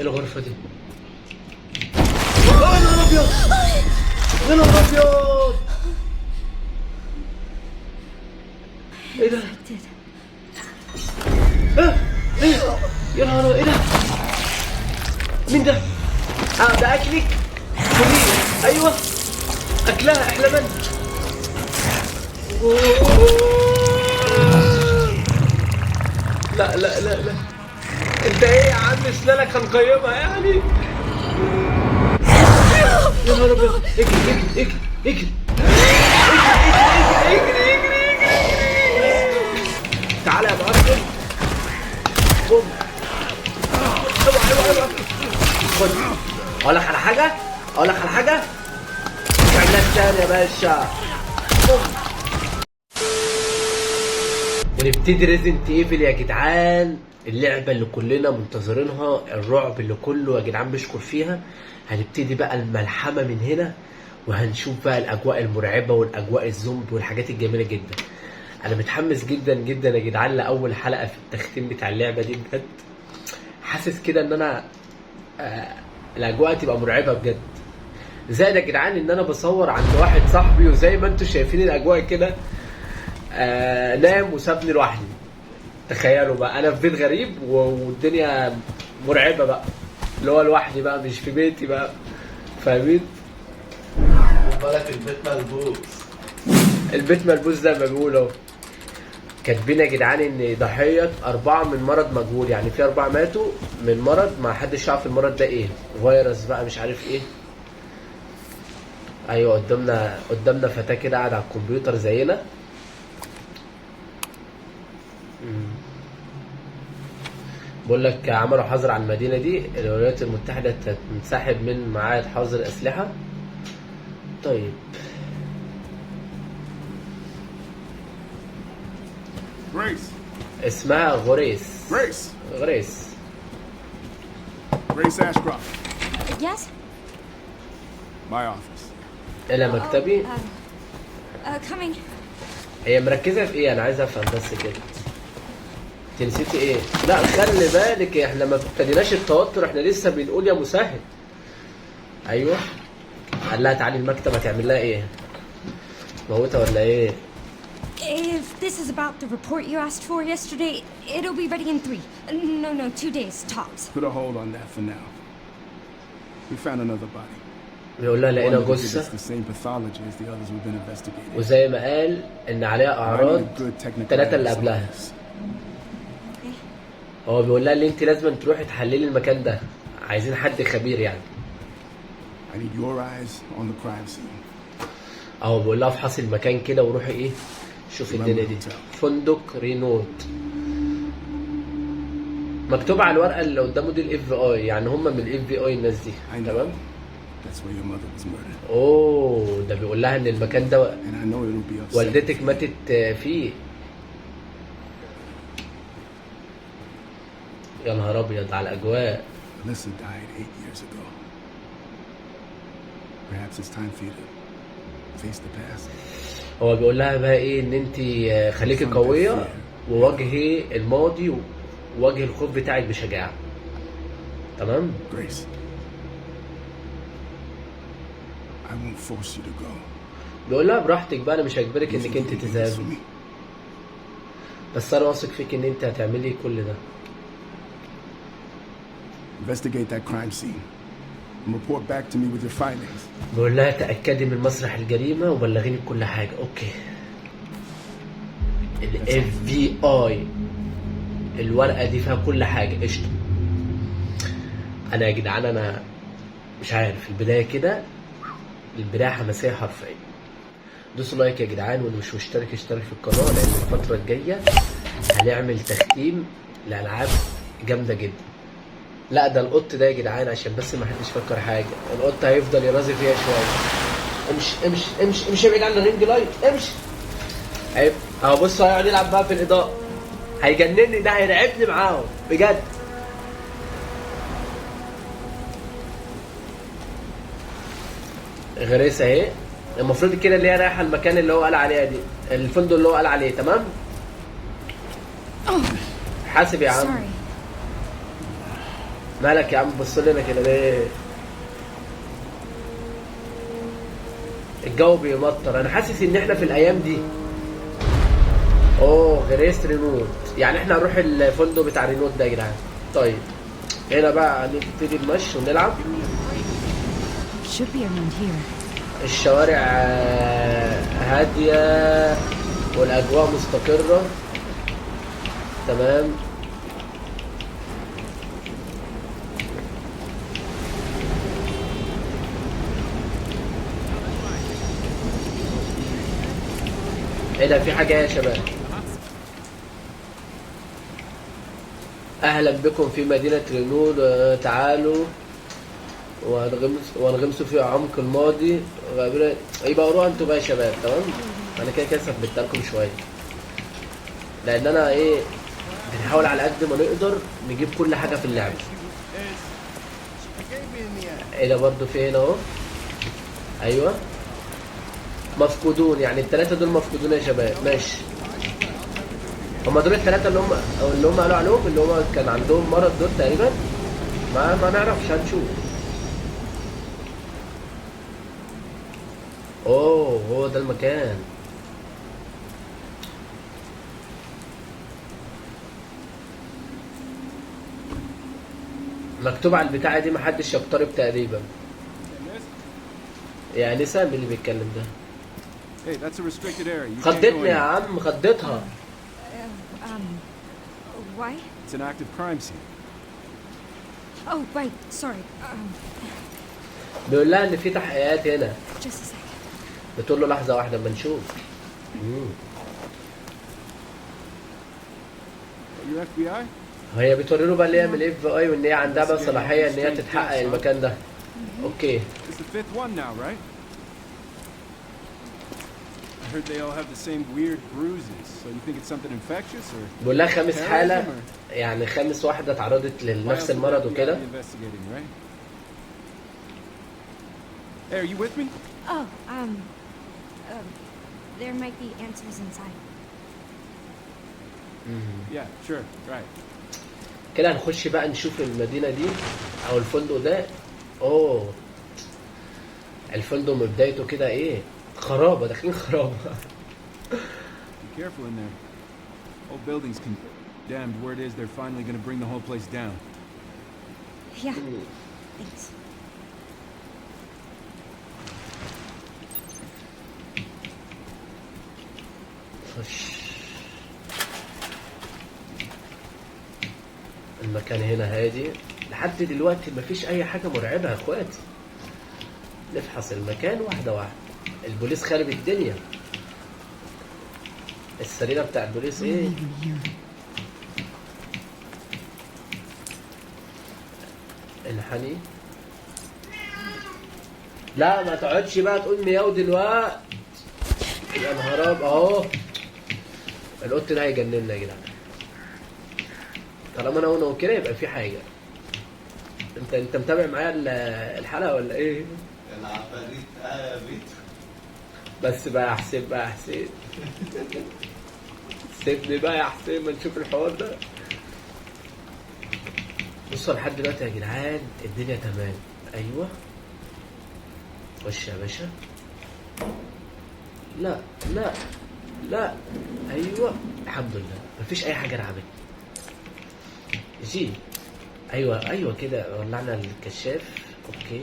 ايه الغرفة دي؟ يا نهار ابيض! يا نهار ابيض! ايه ده؟ ايه؟ يا نهار ايه ده؟ مين ده؟ ده اكلك؟ خديه ايوه اكلها احلى منك. لا لا لا لا، انت ايه يا عم اسنانك هنقيمها يعني؟ يا نهار ابيض! اجري اجري اجري اجري اجري اجري اجري. تعالى يا معلم. بوم. اوعى اوعى اوعى. خد. اقول لك على حاجه؟ اقول لك على حاجه؟ تعملها تاني يا باشا. بوم. ونبتدي ريزنت ايفل يا جدعان، اللعبة اللي كلنا منتظرينها، الرعب اللي كله يا جدعان بيشكر فيها. هنبتدي بقى الملحمة من هنا، وهنشوف بقى الأجواء المرعبة والأجواء الزومبي والحاجات الجميلة جدا. أنا متحمس جدا جدا يا جدعان لأول حلقة في التختيم بتاع اللعبة دي بجد. حاسس كده إن أنا الأجواء تبقى مرعبة بجد. زائد يا جدعان إن أنا بصور عند واحد صاحبي، وزي ما أنتوا شايفين الأجواء كده نام وسابني لوحدي. تخيلوا بقى انا في بيت غريب والدنيا مرعبه بقى، اللي هو لوحدي بقى مش في بيتي بقى، فاهمين؟ خد بالك البيت ملبوس. البيت ملبوس زي ما بيقولوا. كاتبين يا جدعان ان ضحيه 4 من مرض مجهول، يعني في 4 ماتوا من مرض ما حدش يعرف المرض ده ايه، فيروس بقى مش عارف ايه. ايوه قدامنا فتاه كده قاعده على الكمبيوتر زينا. بقول لك عملوا حظر على المدينة دي، الولايات المتحدة تنسحب من معاهد حظر الأسلحة. طيب غريس. اسمها غريس. غريس Ashcroft. Yes? My office. إلى مكتبي. Coming. هي مركزة في إيه؟ أنا عايز أفهم بس كده. انت نسيتي ايه؟ لا خلي بالك احنا ما ابتديناش التوتر، احنا لسه بنقول يا مسهل. ايوه قال لها تعالي المكتب، هتعمل لها ايه؟ موتها ولا ايه؟ If this is about the report you asked for yesterday, it'll be ready in 3. No, 2 days tops. Put a hold on that for now. We found another body. بيقول لها لقينا جثة The same pathology as the others we've been investigating. وزي ما قال ان عليها اعراض 3 اللي قبلها. هو بيقول لها ان انت لازم تروحي تحللي المكان ده، عايزين حد خبير يعني. I need your eyes on the crime scene. اهو بيقول لها افحصي المكان كده وروحي ايه شوفي الدنيا دي. فندق رينوت مكتوب على الورقه اللي قدامه دي الاف بي اي، يعني هم من الاف بي اي الناس دي. تمام. That's where your mother was murdered. اوه ده بيقول لها ان المكان ده And I know it'll be upsetting. والدتك ماتت فيه. يا نهار ابيض على الاجواء. Alyssa died 8 years ago. Perhaps it's time for you to face the past. هو بيقول لها بقى ايه ان انت خليكي قويه وواجهي الماضي وواجهي الخوف بتاعك بشجاعه. تمام؟ Grace. I won't force you to go. بيقول لها براحتك بقى، انا مش هجبرك انك انت تذهبي، بس انا واثق فيك ان انت هتعملي كل ده. Investigate that crime scene and report back to me with your findings. بقول لها تأكدي من مسرح الجريمة وبلغيني بكل حاجة. اوكي. ال FBI الورقة دي فيها كل حاجة قشطة. انا يا جدعان انا مش عارف، البداية كده البداية حماسية حرفيا. دوسوا لايك يا جدعان، واللي مش مشترك اشترك في القناة، لان الفترة الجاية هنعمل تختيم لألعاب جامدة جدا. لا ده القط ده يا جدعان عشان بس ما حدش يفكر حاجه، القط هيفضل يرازي فيها شويه. امشي امشي امشي امشي ابعد عن الرينج لايت، امشي. اهو بصوا هيقعد يلعب بقى في الاضاءه، هيجنني ده، هيرعبني معاهم بجد. غريسه اهي، المفروض كده اللي هي رايحه المكان اللي هو قال عليها دي، الفندق اللي هو قال عليه. تمام. حاسب يا عم. مالك يا عم بص لنا كده ليه؟ الجو بيمطر، انا حاسس ان احنا في الايام دي. اوه غريست رينوت، يعني احنا هنروح الفندق بتاع رينوت ده يا جدعان. طيب هنا بقى نبتدي المشي ونلعب. Should be around here. الشوارع هادية والاجواء مستقرة. تمام. ايه ده في حاجة يا شباب؟ اهلا بكم في مدينة رينود، تعالوا وانغمسوا في عمق الماضي. يبقى قروها انتوا بقى يا شباب. تمام. انا كده كده ثبت لكم شوية لان انا ايه بنحاول على قد ما نقدر نجيب كل حاجة في اللعبة. ايه ده برضو في هنا اهو. ايوه مفقودون، يعني الثلاثة دول مفقودون يا شباب. ماشي. هما دول الثلاثة اللي هم قالوا عليهم اللي هم كان عندهم مرض دول تقريبا. ما نعرفش، هنشوف. اوه هو ده المكان. مكتوب على البتاعة دي محدش يقترب تقريبا. يا نسا مين اللي بيتكلم ده؟ Hey, that's a restricted area. You can't go خضتني يا in. عم خضتها. Why? It's an active crime scene. Oh, right. Sorry. بيقول لها ان في تحقيقات هنا. Just a second. بتقول له لحظة واحدة اما نشوف. You FBI? هي بتوري له بقى اللي هي من الاف بي اي وان هي عندها بقى صلاحية ان هي تتحقق المكان ده. اوكي. It's the fifth one now, right? I heard they all have the same weird bruises. So you think it's something infectious or? بيقول لها خامس حالة، يعني خامس واحدة اتعرضت لنفس المرض وكده. Investigating, right? Hey, are you with me? Oh, there might be answers inside. Yeah, sure, right. كده هنخش بقى نشوف المدينة دي او الفندق ده. اوه الفندق من بدايته كده ايه خرابة، داخلين خرابة. Be careful in there. Old buildings condemned. Word is they're finally going to bring the whole place down. Yeah. Thanks. خش. المكان هنا هادي لحد دلوقتي، مفيش اي حاجة مرعبة يا اخواتي. نفحص المكان واحدة واحدة. البوليس خارب الدنيا. السريرة بتاع البوليس ايه؟ انحني. لا ما تقعدش بقى تقول مياو دلوقتي. يا نهار ابيض اهو. القط ده هيجننا يا جدعان. طالما انا هنا وكده يبقى في حاجة. انت متابع معايا الحلقة ولا ايه؟ العفاريت بيت. بس بقى يا حسين بقى يا حسين. سيبني بقى يا حسين ما نشوف الحوار ده. بصوا لحد دلوقتي يا جدعان الدنيا تمام. ايوه خش يا باشا. لا لا لا. ايوه الحمد لله مفيش اي حاجه رعبت. جي ايوه كده ولعنا الكشاف. اوكي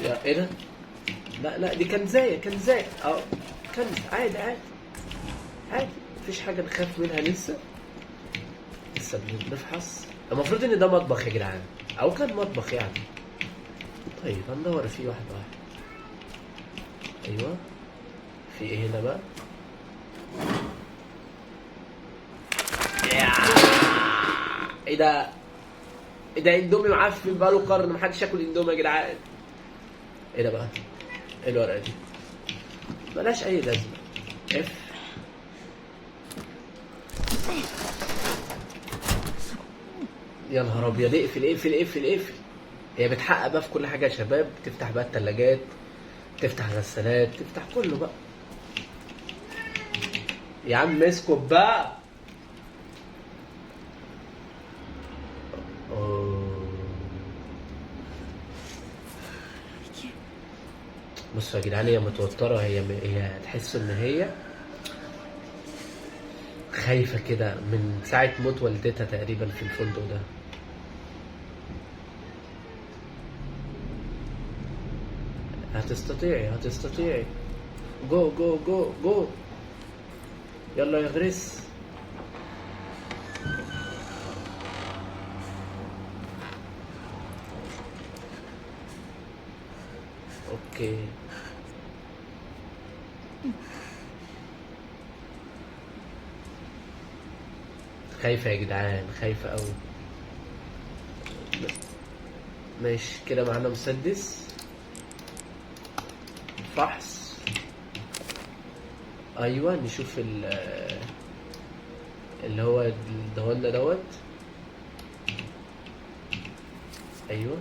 يا ايه ده؟ لا دي كنزايه اه كنز عادي عادي مفيش حاجه نخاف منها لسه بنفحص. المفروض ان ده مطبخ يا جدعان او كان مطبخ يعني. طيب هندور فيه واحده واحده. ايوه في ايه هنا بقى؟ ايه ده اندومي معفن بقاله قرن محدش ياكل اندومي يا جدعان. ايه ده بقى؟ ايه الورقه دي؟ ملهاش اي لازمه. اف يا نهار ابيض. اقفل. هي بتحقق بقى في كل حاجه يا شباب. تفتح بقى الثلاجات، تفتح غسالات، تفتح كله بقى. يا عم اسكت بقى. بصوا يا جدعان، هي متوترة، هي تحس ان هي خايفة كده من ساعة موت والدتها تقريبا في الفندق ده. هتستطيعي هتستطيعي. جو جو جو جو. يلا يا غريس. اوكي. خايفة يا جدعان، خايفة أوي. ماشي كده، معانا مسدس فحص. أيوة، نشوف اللي هو الدهولنا دوت. أيوة،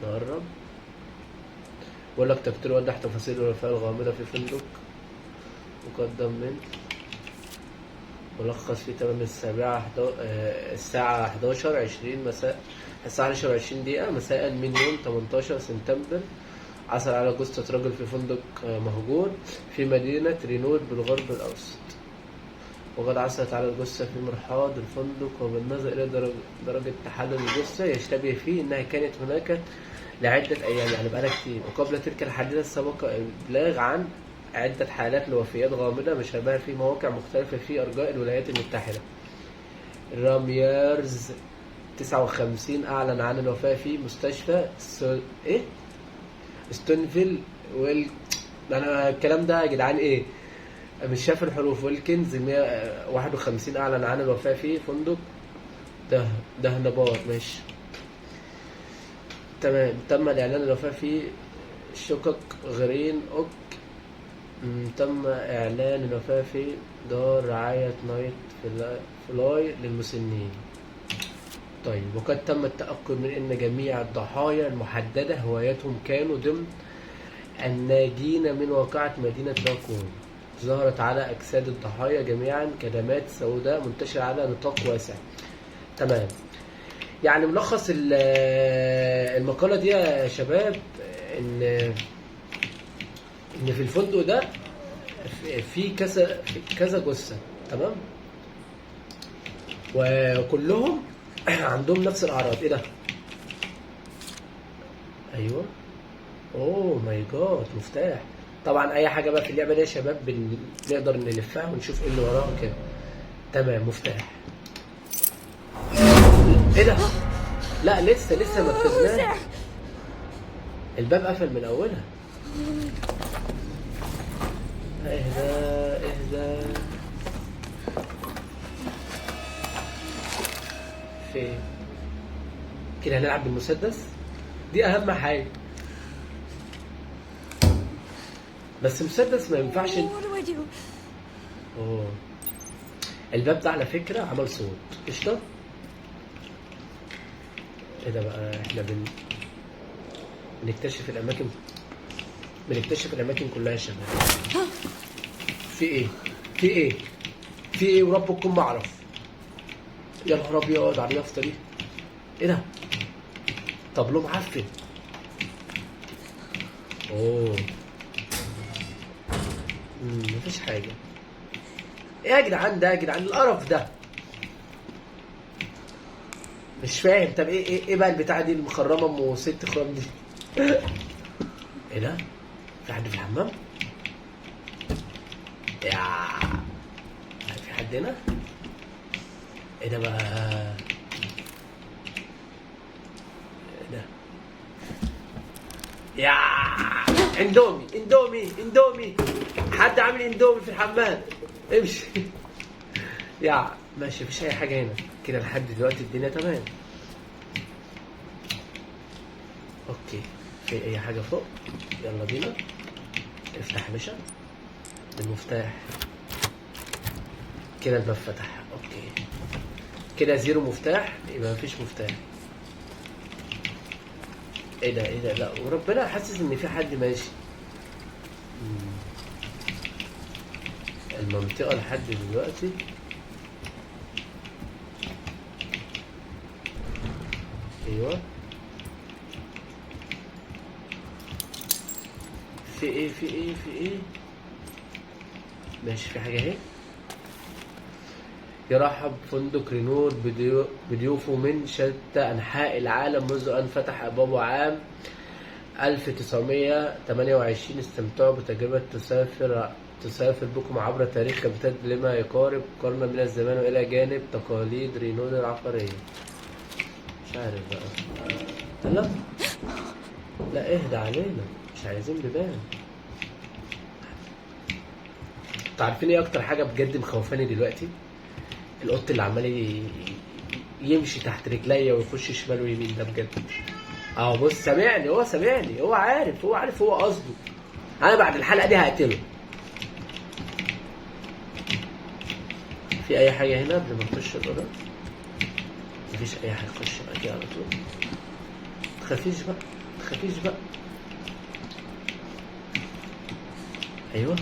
نقرب. بقول لك تقدير وضح تفاصيل الوفاة الغامضة في فندق مقدم من ملخص في تمام الساعة 11:20 مساء، الساعة 11:20 دقيقة مساء من يوم 18 سبتمبر. عثر على جثة رجل في فندق مهجور في مدينة رينود بالغرب الأوسط، وقد عثرت على الجثة في مرحاض الفندق، وبالنظر إلى درجة تحلل الجثة يشتبه فيه أنها كانت هناك لعدة أيام، يعني بقالها كتير. وقبل تلك الحادثة سبق الإبلاغ عن عدة حالات لوفيات غامضة مشابهة في مواقع مختلفة في أرجاء الولايات المتحدة. راميرز 59 أعلن عن الوفاة في مستشفى ستونفيل أنا الكلام ده يا جدعان إيه؟ مش شايف الحروف. ويلكنز 151 أعلن عن الوفاة في فندق دهنبار. ماشي تمام. تم الإعلان الوفاة في شقق غرين أوك. تم إعلان الوفاة في دار رعاية نايت فلاي للمسنين. طيب، وقد تم التأكد من أن جميع الضحايا المحددة هوايتهم كانوا ضمن الناجين من واقعة مدينة راكون. ظهرت على أجساد الضحايا جميعا كدمات سوداء منتشرة على نطاق واسع. تمام. يعني ملخص المقالة دي يا شباب إن في الفندق ده في كذا جثة. تمام. وكلهم عندهم نفس الأعراض. إيه ده؟ أيوه. أوه ماي جاد، مفتاح. طبعا أي حاجة بقى في اللعبة دي يا شباب بنقدر نلفها ونشوف إيه اللي وراها كده. تمام، مفتاح. إيه ده؟ لا لسه ما فتحناش. الباب قفل من أولها. اهدى. فين كده؟ هنلعب بالمسدس، دي اهم حاجه. بس مسدس ما ينفعش. اوه، الباب ده على فكره عمل صوت. قشطه. ايه ده بقى؟ احنا بنكتشف الاماكن كلها يا شباب. في ايه وربكم ما اعرف. يا نهار ابيض على اليافطه دي. ايه ده؟ طب له معفن. اوه. مفيش حاجه. ايه يا جدعان ده؟ يا جدعان القرف ده مش فاهم. طب ايه بقى البتاعه دي المخرمه ام 6 خرام دي؟ ايه ده؟ في حد في الحمام؟ في حد هنا؟ ايه ده بقى؟ ايه ده؟ يا اندومي. حد عامل اندومي في الحمام. امشي. ماشي، مفيش اي حاجه هنا كده لحد دلوقتي. الدنيا تمام. اوكي، في اي حاجه فوق؟ يلا بينا. افتح يا باشا بالمفتاح كده. الباب فتح. اوكي كده 0 مفتاح، يبقى مفيش مفتاح. ايه ده؟ لا وربنا حاسس ان في حد ماشي المنطقة لحد دلوقتي. ايوه في ايه في ايه في ايه؟ ماشي، في حاجة اهي. يرحب فندق رينور بضيوفه من شتى أنحاء العالم منذ أن فتح أبوابه عام 1928. استمتعوا بتجربة تسافر بكم عبر تاريخ يمتد لما يقارب قرن من الزمان وإلى جانب تقاليد رينور العقارية. مش عارف بقى. لا لا، اهدى علينا، مش عايزين بيبان. انتوا عارفين ايه اكتر حاجه بجد مخوفاني دلوقتي؟ القط اللي عمال يمشي تحت رجليا ويخش شمال ويمين ده بجد. اهو بص، سامعني، هو سامعني، هو عارف هو قصده. انا بعد الحلقه دي هقتله. في اي حاجه هنا قبل ما نخش الاوضه؟ مفيش اي حاجه، خش بقى كده على طول. متخافيش بقى. ايوه.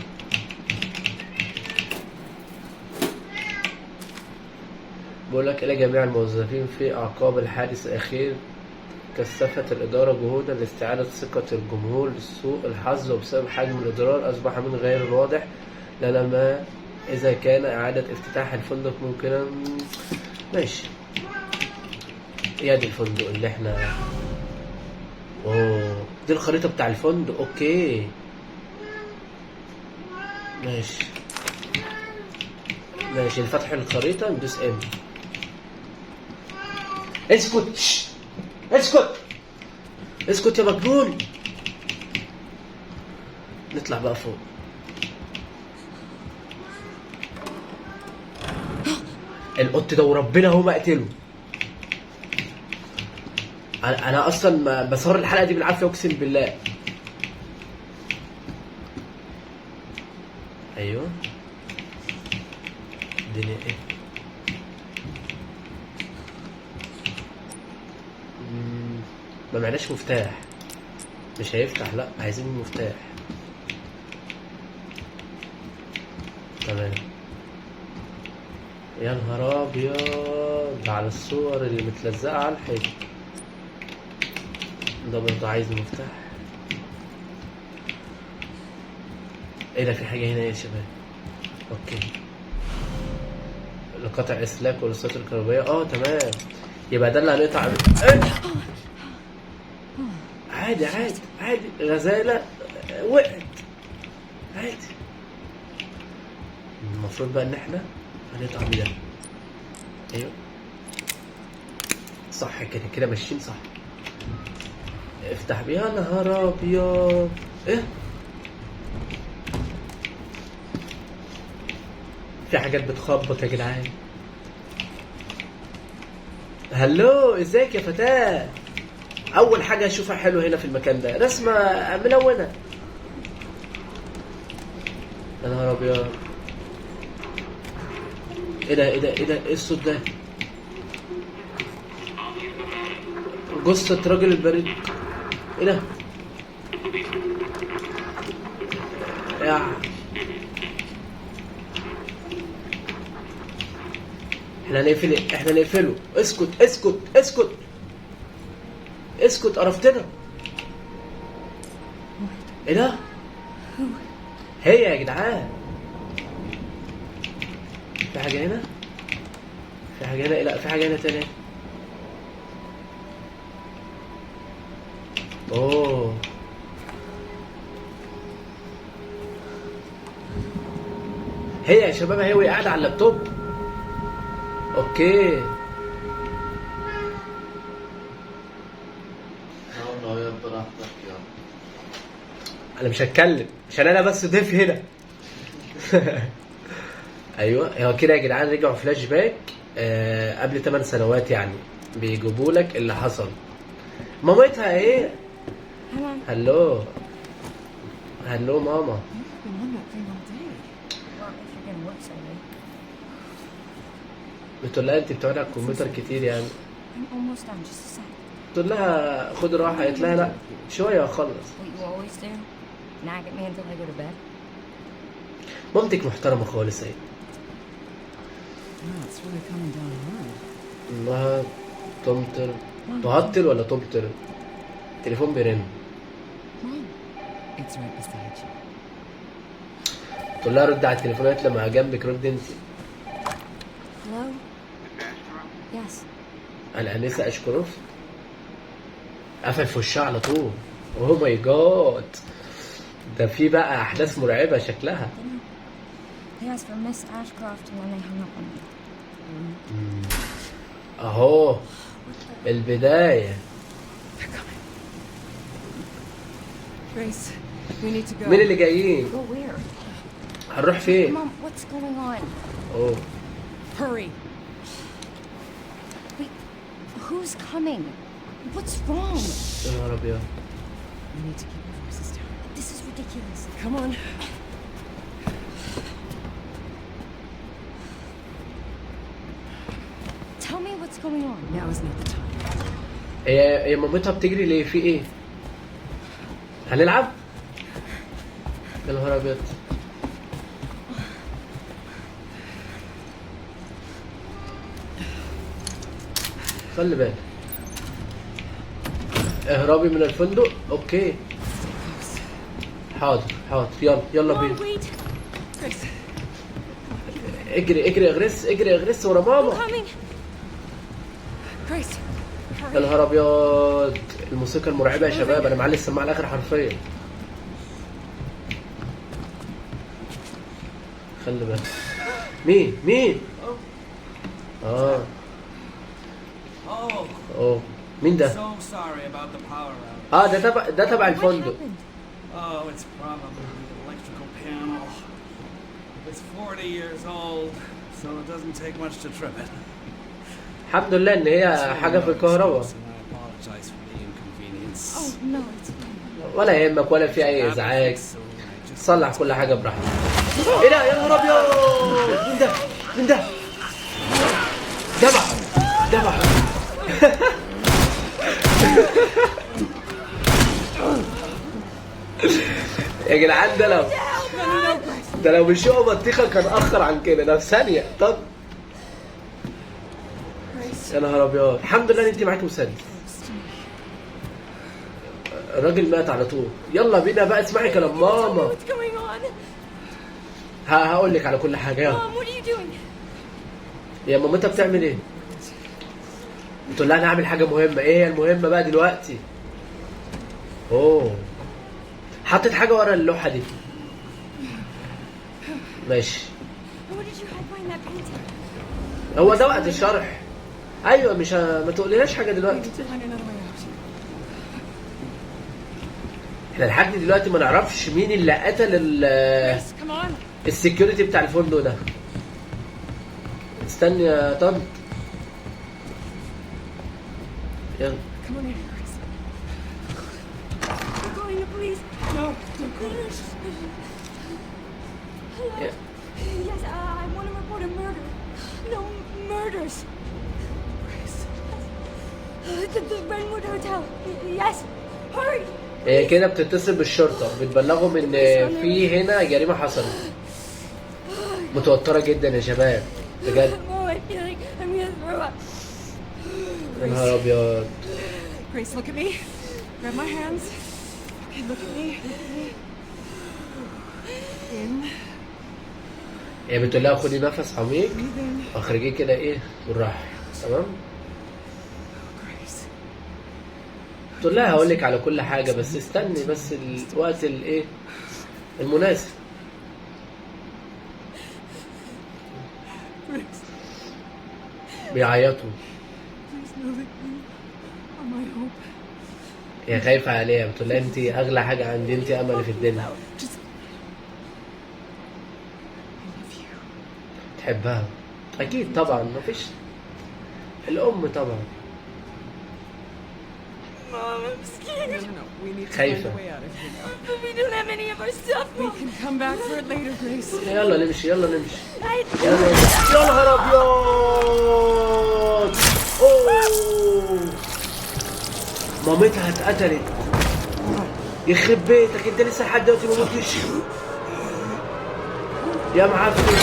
بقول لك إلى جميع الموظفين في أعقاب الحادث الأخير، كثفت الإدارة جهودا لاستعادة ثقة الجمهور لسوء الحظ، وبسبب حجم الإضرار أصبح من غير الواضح لنا ما إذا كان إعادة افتتاح الفندق ممكنا. ماشي، يا دي الفندق اللي احنا. اوه، دي الخريطة بتاع الفندق. اوكي ماشي، لفتح الخريطة ندوس ام. اسكت يا مجنون. نطلع بقى فوق. القط ده وربنا هو مقتله. انا اصلا بصور الحلقه دي بالعافيه اقسم بالله. ايوه، الدنيا ايه؟ ما معناش مفتاح، مش هيفتح. لا، عايزين المفتاح. تمام. يا نهار ابيض على الصور اللي متلزقه على الحيط. ده برضه عايز مفتاح. ايه ده؟ في حاجه هنا يا شباب. اوكي، لقطع اسلاك والوصلات الكهربائيه. تمام، يبقى ده اللي هنقطع. عادي غزاله وقعت عادي. المفروض بقى ان احنا هنقطع بده. ايوه صح كده ماشيين صح. افتح بيها. يا نهار ابيض، ايه؟ في حاجات بتخبط يا جدعان. هلو، ازيك يا فتاة؟ اول حاجة اشوفها حلو هنا في المكان ده رسمة ملونة. يا نهار ابيض، ايه ده ايه الصوت ده؟ جثة راجل البريد. ايه ده؟ احنا نقفله. اسكت قرفتنا. ايه ده؟ هي يا جدعان. في حاجة هنا؟ لا، في حاجة هنا تاني. اوه، هي يا شباب، هي وهي قاعدة على اللابتوب. اوكي، والله يا براحتك يا. انا مش هتكلم عشان انا بس ضيف هنا. ايوه، هو كده يا جدعان رجعوا فلاش باك قبل 8 سنوات يعني. بيجيبوا لك اللي حصل. مامتها ايه؟ هلو ماما. بتقول لها انت بتقعدي على الكمبيوتر كتير يعني. قلت لها خد راحه، قالت لها لا شويه واخلص. مامتك محترمه خالص اهي. انها تمطر، تهطر ولا تمطر؟ التليفون بيرن. It's right beside you. تقول لها رد على التليفونات لما جنبك، رد انت. Hello? Yes. الانسه اشكروف قفل في وشها على طول. اوه ماي جاد، ده في بقى احداث مرعبه شكلها. They asked for Miss Ashcroft and then they hung up on me. اهو البدايه. Grace, we need to go. مين اللي جايين؟ Go where? هنروح فين؟ Mom, what's going on? اوه Hurry. Wait, who's coming? What's wrong? يا نهار ابيض. We need to keep our voices down. This is ridiculous. Come on. Tell me what's going on. Now is not the time. هي مامتها بتجري ليه؟ في ايه؟ هنلعب؟ يا نهار ابيض. خلي بالك. اهربي من الفندق. اوكي حاضر حاضر، يلا يلا Mom, بينا. wait. Grace. اجري اجري يا غريس، اجري يا غريس ورا I'm ماما. coming. Grace. يا نهار ابيض، الموسيقى المرعبه يا شباب، انا معلي السماعه الاخر حرفيا. خلي بالك. مين مين؟ اه اوه مين ده؟ So sorry about the power outage. ده تبع What الفندق. happened? Oh, it's probably the electrical panel. It's 40 years old, so it doesn't take much to trip it. الحمد لله ان هي حاجه في الكهرباء. And I apologize for the inconvenience. Oh, no, it's fine. ولا يهمك ولا في اي ازعاج. So I just صلح كل حاجه براحتك. ايه ده يا نهار ابيض؟ مين ده؟ مين ده؟ دبح دبح. يا جدعان ده لو مش هو بطيخه كان اخر عن كده، ده في ثانيه. طب يا نهار ابيض، الحمد لله ان انت معاكي مسدس. الراجل مات على طول. يلا بينا بقى، اسمعي كلام ماما. What's going on? هقول لك على كل حاجه. يلا. Mom, what are you doing? يا مامتها بتعمل ايه؟ بتقول لها انا هعمل حاجه مهمه. ايه هي المهمه بقى دلوقتي؟ اوه حطيت حاجه ورا اللوحه دي. ماشي. What did you hide behind that painting? هو ده وقت الشرح. ايوه مش ما تقوليناش حاجه We دلوقتي. need to find another way out. احنا لحد دلوقتي ما نعرفش مين اللي قتل Grace, come on. السكيورتي بتاع الفندق ده. استني يا طنط. يلا. Come on in, Grace. I'm calling the police. No, don't go. Hello? Yeah. Yes, I want to report a murder. No, murders. Grace. The Renwood Hotel. Yes, hurry. هي كده بتتصل بالشرطه، بتبلغهم ان في هنا جريمه حصلت. متوتره جدا يا شباب بجد. Oh, I'm feeling I'm gonna throw up. يا نهار ابيض. Grace, look at me. Grab my hands. Okay, look at me. In. هي بتقول لها خدي نفس عميق Breathe in. واخرجيه كده ايه بالراحه. تمام. Grace. تقول لها هقول لك على كل حاجه بس استني بس الوقت الايه المناسب. Grace. بيعيطوا. Please know that you are my hope. هي خايفه عليها، بتقول لها انت اغلى حاجه عندي، انت املي في الدنيا. Just. I love you. تحبها اكيد طبعا، مفيش الام طبعا. Mom, I'm scared. No. We need to خايفة. find a way out of here now. But we don't have any of our stuff. We Mom. can come back for it later, Grace. يلا نمشي يلا نمشي. I... يلا نمشي. يا نهار ابيض. اوه مامتها اتقتلت. يخرب بيتك انت لسه لحد دلوقتي ما متش يا معفن.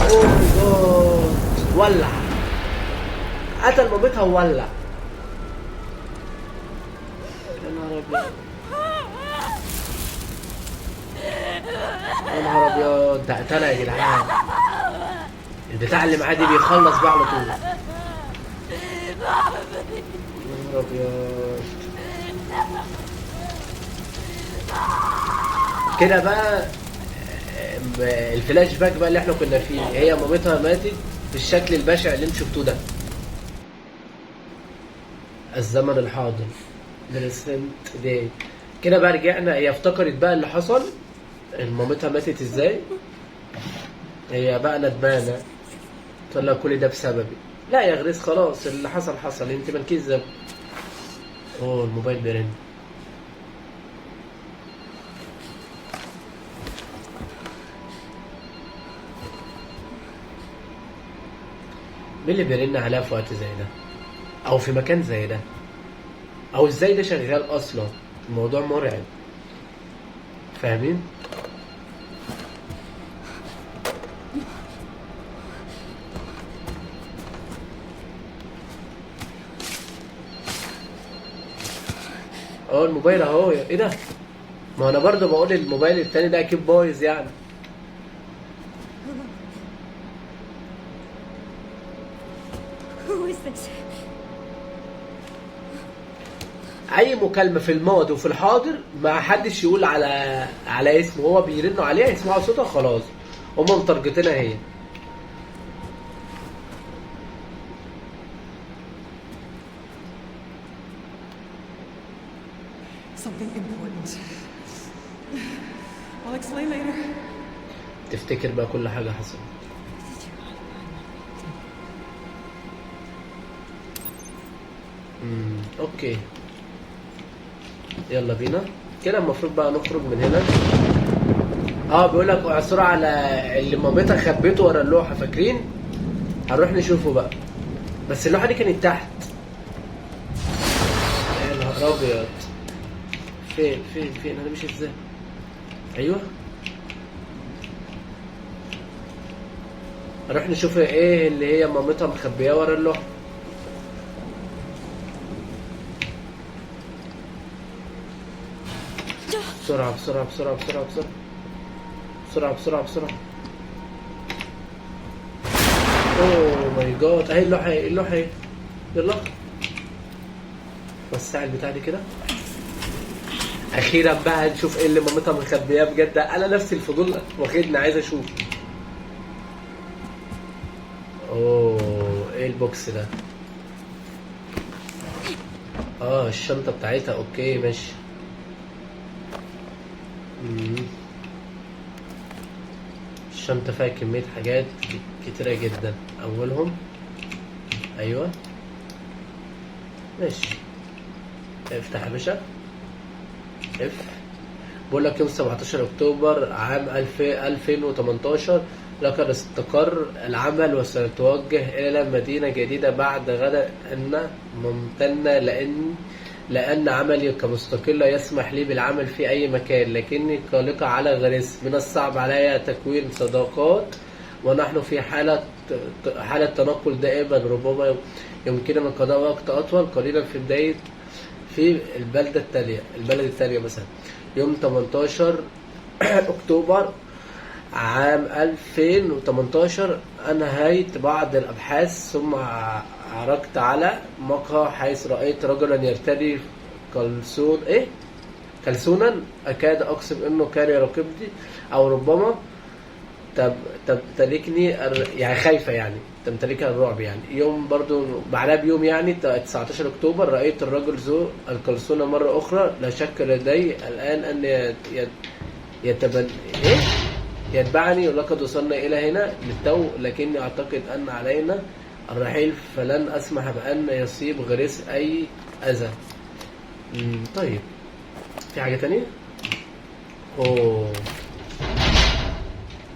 اوه ماي جاد، ولع. قتل مامتها وولع. يا نهار ابيض. يا نهار ابيض، ده قتلها يا جدعان. البتاع اللي معاه دي بيخلص بقى على طول. يا نهار ابيض. كده بقى الفلاش باك بقى اللي احنا كنا فيه، هي مامتها ماتت بالشكل البشع اللي انتوا شفتوه ده. الزمن الحاضر، بريسنت داي. كده بقى رجعنا، هي افتكرت بقى اللي حصل، مامتها ماتت ازاي. هي بقى ندمانه، طلع كل ده بسببي. لا يا غريس خلاص، اللي حصل حصل، انت مالكيش ذنب. اوه الموبايل بيرن. مين اللي بيرن عليها في وقت زي ده؟ او في مكان زي ده؟ او ازاي ده شغال اصلا؟ الموضوع مرعب، فاهمين؟ اه الموبايل اهو. ايه ده؟ ما انا برضه بقول الموبايل التاني ده اكيد بايظ يعني. Who is this? اي مكالمه في الماضي وفي الحاضر ما حدش يقول على اسمه، هو بيرنوا عليها يسمعوا صوتها خلاص، هما مترجتينها هي. Something important. I'll explain later. تفتكر بقى كل حاجه حصلت. اوكي يلا بينا كده. المفروض بقى نخرج من هنا. بيقول لك اعثروا على اللي مامتها خبيته ورا اللوحه، فاكرين؟ هنروح نشوفه بقى، بس اللوحه دي كانت تحت. يا نهار ابيض. فين انا مش ازاي؟ ايوه هنروح نشوف ايه اللي هي مامتها مخبياه ورا اللوحه. بسرعة بسرعة بسرعة بسرعة بسرعة بسرعة بسرعة بسرعة. اوه ماي جاد، اهي اللوحة اهي، اللوحة اهي. يلا وسع البتاع دي كده. اخيرا بقى نشوف ايه اللي مامتها مخبياه بجد. انا نفسي الفضول واخدني، عايز اشوف. اوه ايه البوكس ده؟ الشنطة بتاعتها. اوكي ماشي. الشنطة فيها كمية حاجات كتيرة جدا. أولهم أيوة ماشي. افتح يا باشا. بقول لك يوم 17 أكتوبر عام 2018 لقد استقر العمل وسنتوجه إلى مدينة جديدة بعد غدا أن ممتنة لأن عملي كمستقلة يسمح لي بالعمل في أي مكان، لكني قلقة على غريس. من الصعب علي تكوين صداقات ونحن في حالة تنقل دائما. ربما يمكننا قضاء وقت أطول قليلا في البلد التالية مثلا. يوم 18 أكتوبر عام 2018 أنهيت بعض الأبحاث ثم عرجت على مقهى حيث رأيت رجلا يرتدي كلسونا أكاد أقسم أنه كان يراقبني أو ربما تمتلكني يعني خايفة، يعني تمتلكها الرعب يعني. يوم برضو بعدها بيوم يعني 19 أكتوبر رأيت الرجل ذو الكلسونة مرة أخرى. لا شك لدي الآن أن يتبعني ولقد وصلنا إلى هنا للتو، لكني أعتقد أن علينا الرحيل فلن أسمح بأن يصيب غريس أي أذى. طيب في حاجة تانية؟ أوه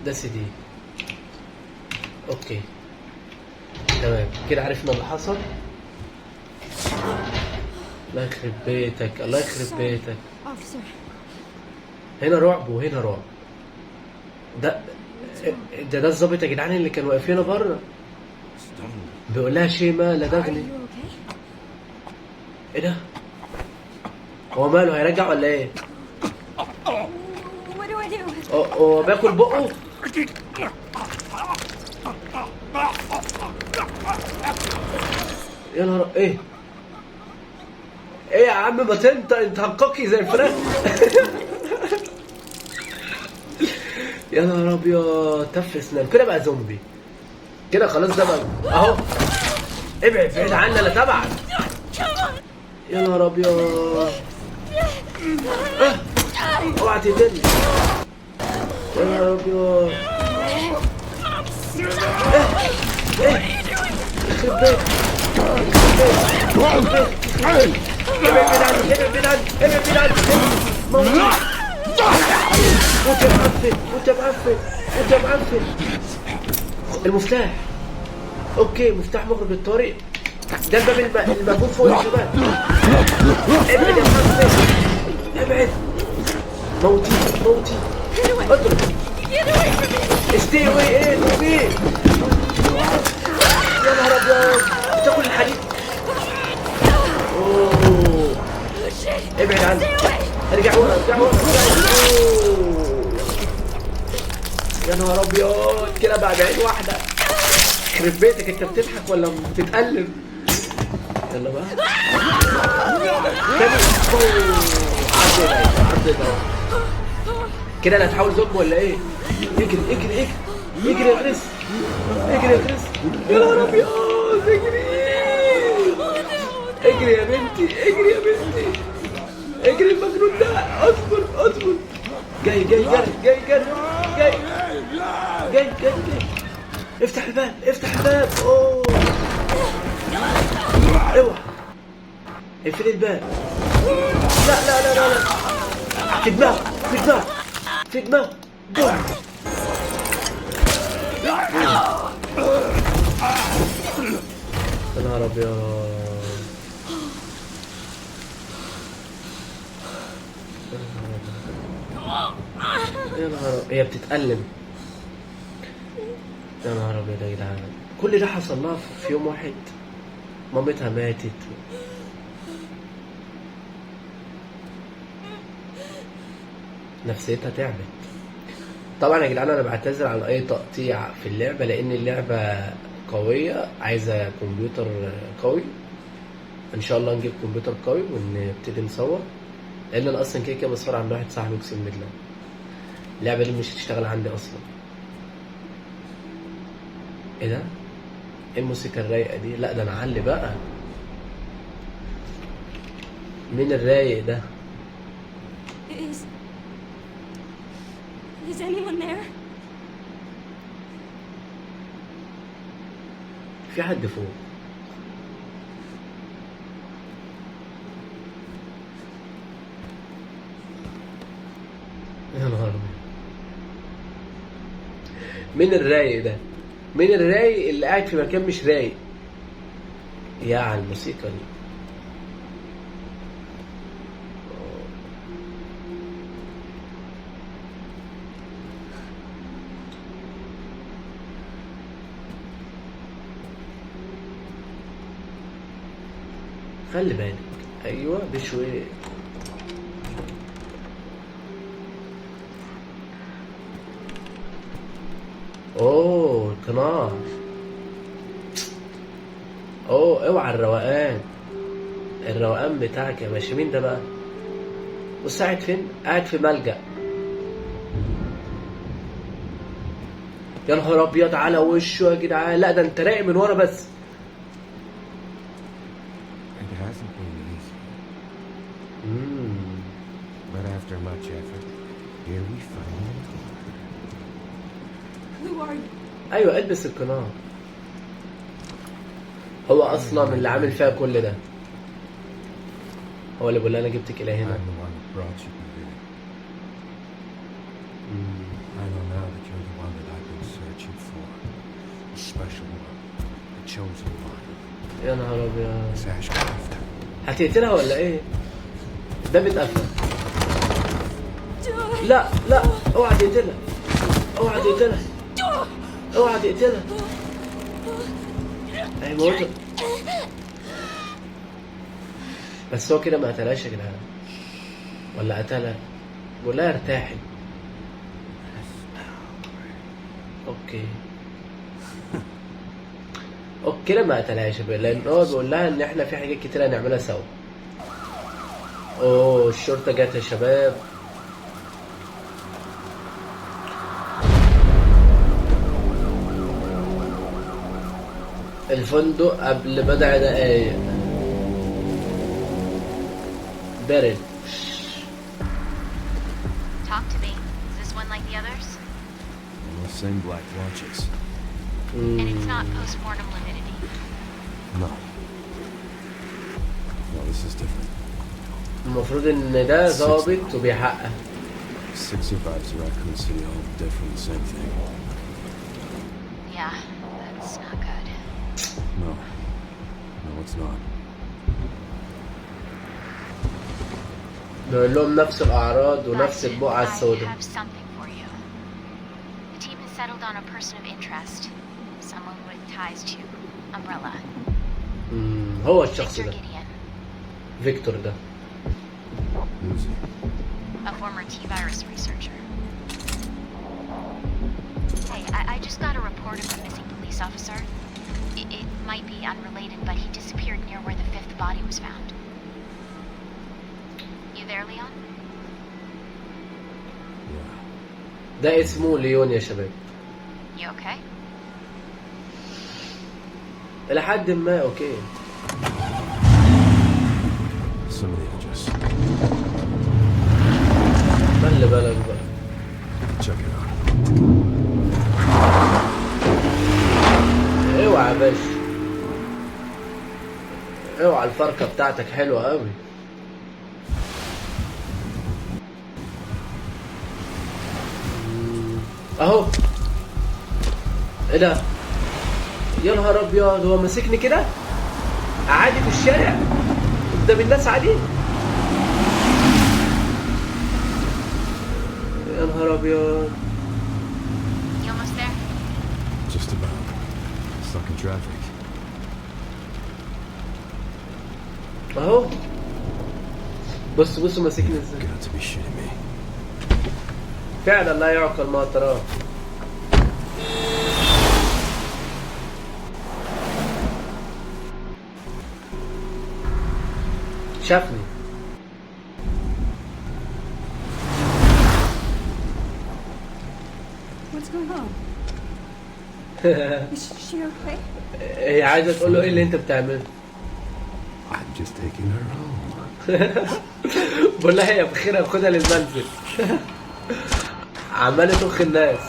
ده سي دي. أوكي تمام كده عرفنا اللي حصل. الله يخرب بيتك، الله يخرب بيتك. هنا رعب وهنا رعب. ده الظابط يا جدعان اللي كانوا واقفين بره. بيقول لها شيماء لا تغني. ايه ده؟ هو ماله هيرجع ولا ايه؟ هو باكل بقه. يا نهار ايه يا عم، ما انت هنقاكي زي الفراخ. يا نهار ابيض، تف اسنان كده بقى زومبي كده خلاص. ده بقى اهو، ابعد بعيد عني انا تبعك. يا نهار ابيض، اوعى تقتلني. يا نهار ابيض، يخرب بيت، ابعد عني. وانت معفن. المفتاح، اوكي، مفتاح مخرج الطريق. ده الباب المقفول فوق يا شباب. ابعد يا معفن، ابعد. موتي اضرب. استي واي ايه مين؟ يا نهار ابيض، تاكل الحديد. اوه، ابعد عني. ارجع ورا. يا نهار ابيض، كده بقى بعين واحده. يخرب بيتك، انت بتضحك ولا بتتقلب؟ يلا بقى تاني. عدينا كده. انا هتحاول زومبي ولا ايه؟ اجري يا كريس. يا نهار ابيض، اجري يا بنتي. اجري المجنون ده. اصبر. جاي. افتح الباب. اوه، اوعى اقفل الباب. لا. في دماغ. بوم. يا نهار ابيض. يا نهار، هي بتتألم. يا نهار ابيض يا جدعان، كل ده حصل لها في يوم واحد. مامتها ماتت. نفسيتها تعبت. طبعا يا جدعان انا بعتذر عن اي تقطيع في اللعبه، لان اللعبه قويه، عايزه كمبيوتر قوي. ان شاء الله نجيب كمبيوتر قوي ونبتدي نصور، لان انا اصلا كده بصور عند واحد صاحبي. اقسم بالله اللعبه دي مش هتشتغل عندي اصلا. ايه ده؟ ايه الموسيقى الرايقه دي؟ لا ده انا اعلي بقى. مين الرايق ده؟ Is anyone there? في حد فوق. يا نهار ابيض، مين الرايق ده؟ مين الرايق اللي قاعد في مكان مش رايق؟ يا على الموسيقى دي. خلي بالك. ايوه بشوي. اوه القناع. اوه اوعى الروقان بتاعك يا باشا. مين ده بقى؟ بص قاعد فين؟ قاعد في ملجأ. يا نهار ابيض على وشه يا جدعان. لا ده انت رايق من ورا بس. But after much effort, here we finally go. Who are you? ايوه البس القناع. هو اصلا اللي عامل فيها كل ده. هو اللي بيقول لي انا جبتك الى هنا. I'm the one that brought you here. I know now that you're the one that I've been searching for. The special one. The chosen one. يا نهار ابيض. It's Ashcraft. هتقتلها ولا ايه؟ ده بيتقفل. لا اوعى تقتلها. اهي موتها. بس هو كده ما قتلهاش يا جدعان، ولا قتلها؟ بقول لها ارتاحي. اوكي اوكي لما ما قتلهاش يا شباب، لان هو بيقول لها ان احنا في حاجات كتير هنعملها سوا. اوه الشرطة جت يا شباب. الفندق قبل بضع دقايق بارد. Talk to me. Is this one like the others? The same black watches. And it's not post-mortem lividity. No. No, this is different. المفروض ان ده ظابط وبيحقق. 6 survivors of Raccoon City, all different, same thing. Yeah, that's not good. No. No, it's not. بيقول لهم نفس الاعراض ونفس But البقعة I السوداء. have something for you. The team has settled on a person of interest. Someone with ties to Umbrella. هو الشخص Victor ده Gideon, فيكتور ده. Who's he? a former T-virus researcher. Hey, I just got a report of a missing police officer. It might be unrelated, but he disappeared near where the 5th body was found. You there, Leon? Yeah. ده اسمه ليون يا شباب. You okay? الى حد ما اوكي. Some of the edges. خلي بالك بقى. Check it out. اوعى يا باشا، اوعى الفركة بتاعتك حلوة قوي. اهو ايه ده؟ يا نهار ابيض، هو ماسكني كده عادي في الشارع قدام الناس عادي. يا نهار ابيض. You almost there? Just about. Stuck in traffic. اهو بص بص ماسكني ازاي. Got to be shitting me. فعلا لا يعقل ما تراه. شافني. What's going on? Is she okay? هي عايزه تقول له ايه اللي انت بتعمله. I'm just taking her home. بقول لها هي بخير خدها للمنزل. عماله تخ الناس.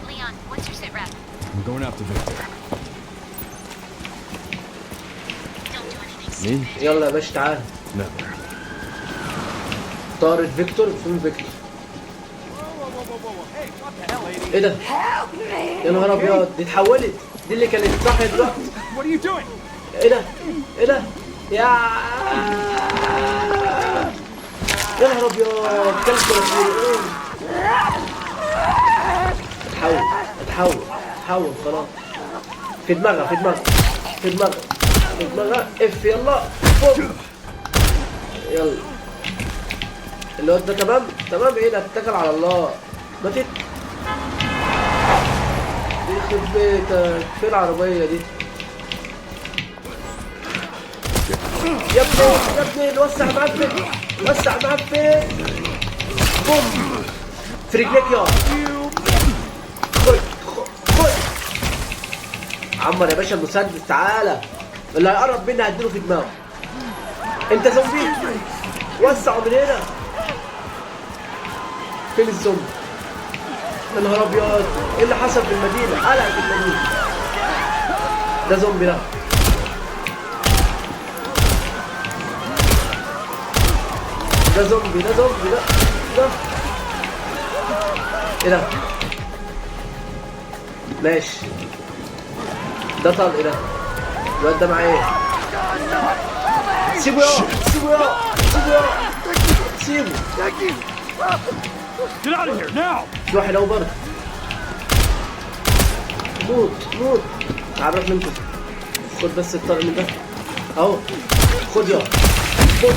Leon, what's your sit rep? I'm going after Victor. Don't do anything Me? stupid. يلا يا باشا تعال. Never. طارت فيكتور فين فيكتور؟ ايه ده؟ يا نهار ابيض، دي اتحولت، دي اللي كانت صاحية دلوقتي. What are you doing? ايه ده؟ ايه ده؟ يا نهار ابيض، كلب كده. اتحول خلاص. في دماغها اف يلا بوم. يلا الواد ده تمام ايه ده؟ اتكل على الله. ماتت. يخرب بيتك، فين العربية دي؟ يا ابني وسع معاك فين؟ بوم في رجليك يا خد عمر يا باشا المسدس. تعالى، اللي هيقرب مني هديله في دماغه. انت زومبي، وسعوا من هنا. فين الزومبي؟ يا نهار ابيض، ايه اللي حصل في المدينة؟ قلقت المدينة. ده زومبي ده. ده زومبي ده ايه ده؟ ماشي، ده طلق ده. الواد ده معاه ايه؟ سيبه. Get out of here now! روح لو برضه. موت. تعرف منكم. خد بس الطلق من ده اهو. خد يا خد.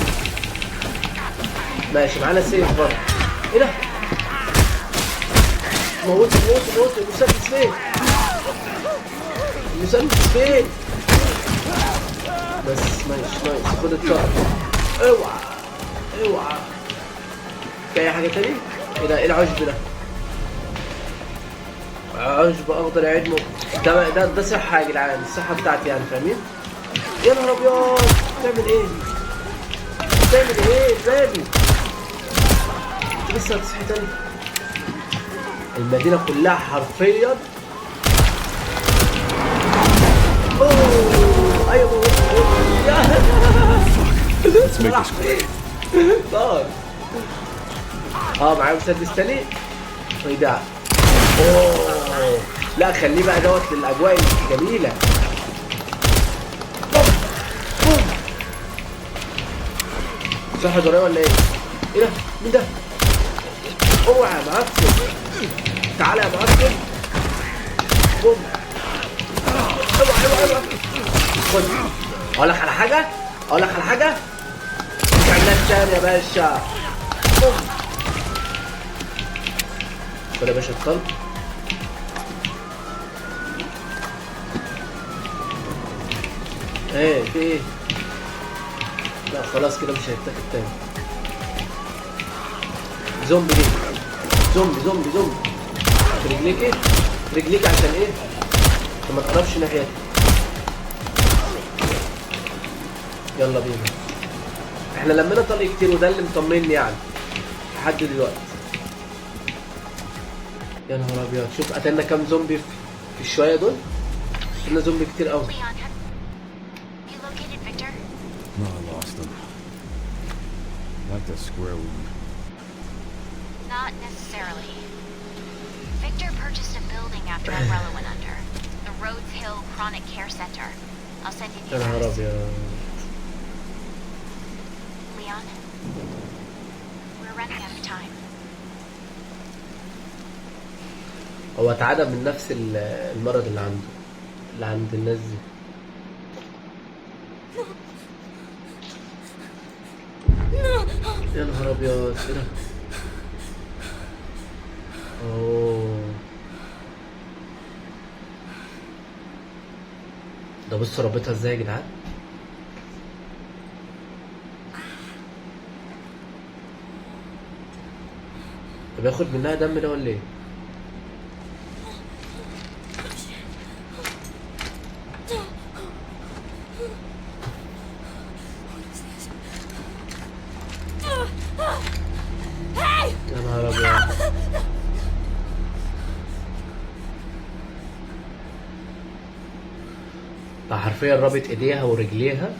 ماشي معانا سيف برضه. ايه ده؟ موت. المسدس فين؟ المسدس فين؟ بس نايس. خد الطلق. اوعى. في اي حاجة تاني؟ ايه ده؟ ايه العشب ده؟ عشب اخضر عدمه. ده صحة يا جدعان، الصحة بتاعتي يعني، فاهمين؟ يا نهار ابيض. بتعمل ايه بابي؟ انت لسه هتصحي تاني؟ المدينة كلها حرفيا. اوه ايوه معايا مسدس تاني. ايه ده؟ اوه لا خليه بقى دوت للاجواء الجميله. صح ضروري ولا ايه؟ ايه ده؟ مين ده؟ اوعى يا معفن. تعالى يا معفن. بوم. اوعى. خد. اقول لك على حاجه. تعملها تاني يا باشا. بوم. خد يا باشا الطلق. ايه في ايه؟ لا خلاص كده مش هيتاخد تاني. زومبي دي. زومبي. رجليك عشان ايه؟ عشان ما تقربش ناحيتي. يلا بينا. احنا لمينا طلق كتير وده اللي مطمني يعني لحد دلوقتي. يا نهار ابيض. شوف قتلنا كام زومبي في الشويه دول. قتلنا زومبي كتير قوي. No, I lost them. Like the square one. Not necessarily. Victor purchased a building after Umbrella went under. The Rhodes Hill Chronic Care Center. I'll send you the يا نهار address. ابيض. Leon, we're running out of time. هو اتعدى من نفس المرض اللي عند الناس دي. يا نهار ابيض. ايه ده؟ اوه ده بصوا ربطها ازاي يا جدعان. ده بياخد منها دم ده ولا ايه؟ يا نهار ابيض. ده حرفيا رابط ايديها ورجليها،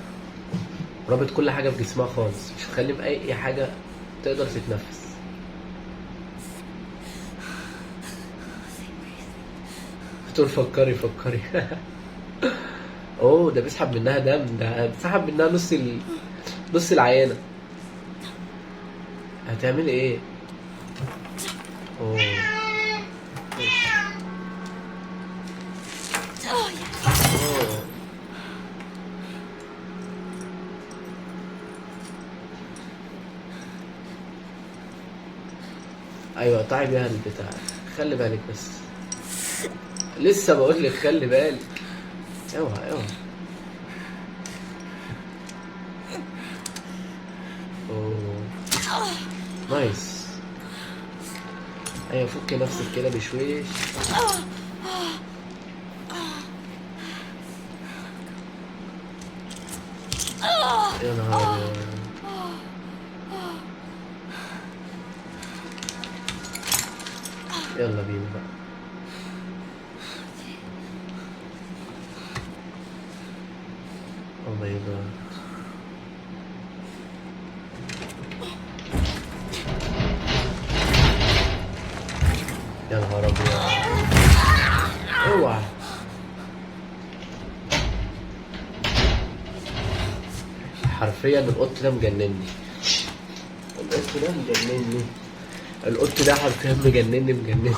رابط كل حاجه في جسمها خالص، مش مخلي باي حاجه تقدر تتنفس. بتقول فكري. اوه ده بيسحب منها دم. ده بيسحب منها نص العيانه. هتعمل ايه؟ اوه ايوه قطعي بيها البتاع. خلي بالك بس، لسه بقول لك خلي بالك. اوعى اوه نايس. ايوه فكي نفسك كده بشويش. يا نهار ابيض. يلا بينا بقى. الله يبارك. يا نهار ابيض. اوعى. حرفيا القط ده مجنني. القط ده حرفيا مجنني.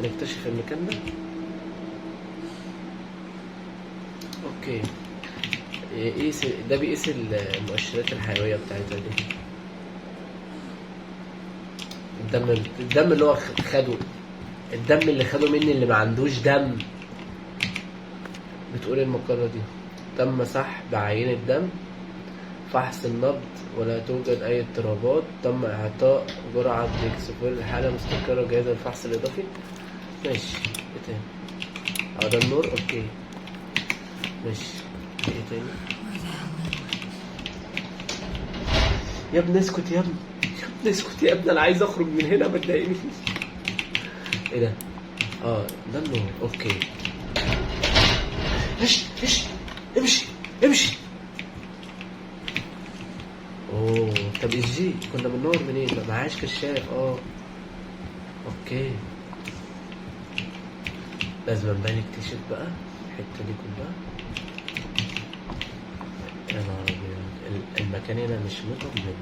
هنكتشف المكان ده. اوكي، يقيس ده، بيقيس المؤشرات الحيوية بتاعتها دي. الدم اللي هو خده، الدم اللي خده مني اللي ما عندوش دم. بتقول المقالة دي تم سحب عينة دم، فحص النبض ولا توجد أي اضطرابات، تم إعطاء جرعة ديكسفول، الحالة مستقرة جاهزة للفحص الإضافي. ماشي، ايه تاني؟ ده النور. اوكي ماشي، ايه تاني؟ يا ابني اسكت يا ابني، يا ابني اسكت يا ابني، انا عايز اخرج من هنا، ما تضايقنيش. ايه ده؟ ده النور. اوكي، امشي امشي امشي. اوه طب الجي كنا بننور منين؟ ما معاش كشاف. اوكي، لازم بقى نكتشف بقى الحته دي كلها. يا نهار ابيض، المكان هنا مش مطمئن.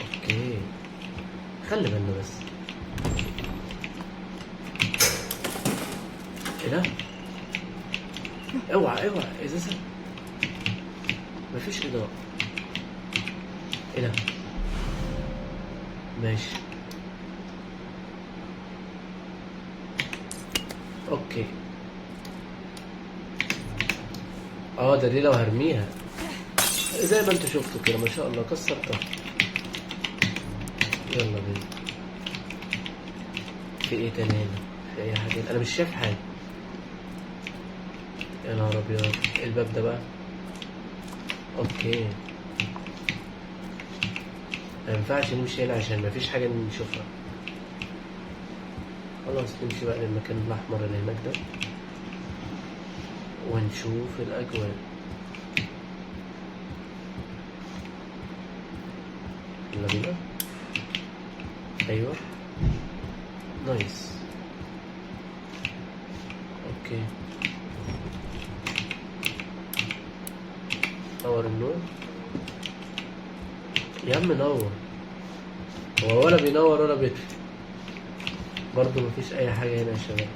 اوكي خلي بالنا بس. ايه ده؟ اوعى ازازه، مفيش اضاءة. ايه ده؟ ماشي اوكي. ده دي لو هرميها زي ما انتوا شفتوا كده، ما شاء الله كسرتها. يلا بينا. في ايه تاني هنا؟ في اي حاجة؟ انا مش شايف حاجة. يا نهار ابيض، الباب ده بقى. اوكي، ما ينفعش نمشي هنا عشان مفيش حاجة نشوفها. خلاص نمشي بقى للمكان الأحمر اللي هناك ده ونشوف الأجواء. يلا بينا. أيوة نايس. اوكي، نور النور يا عم، نور. هو ولا بينور ولا بيطفي برضه، مفيش اي حاجة هنا يا شباب.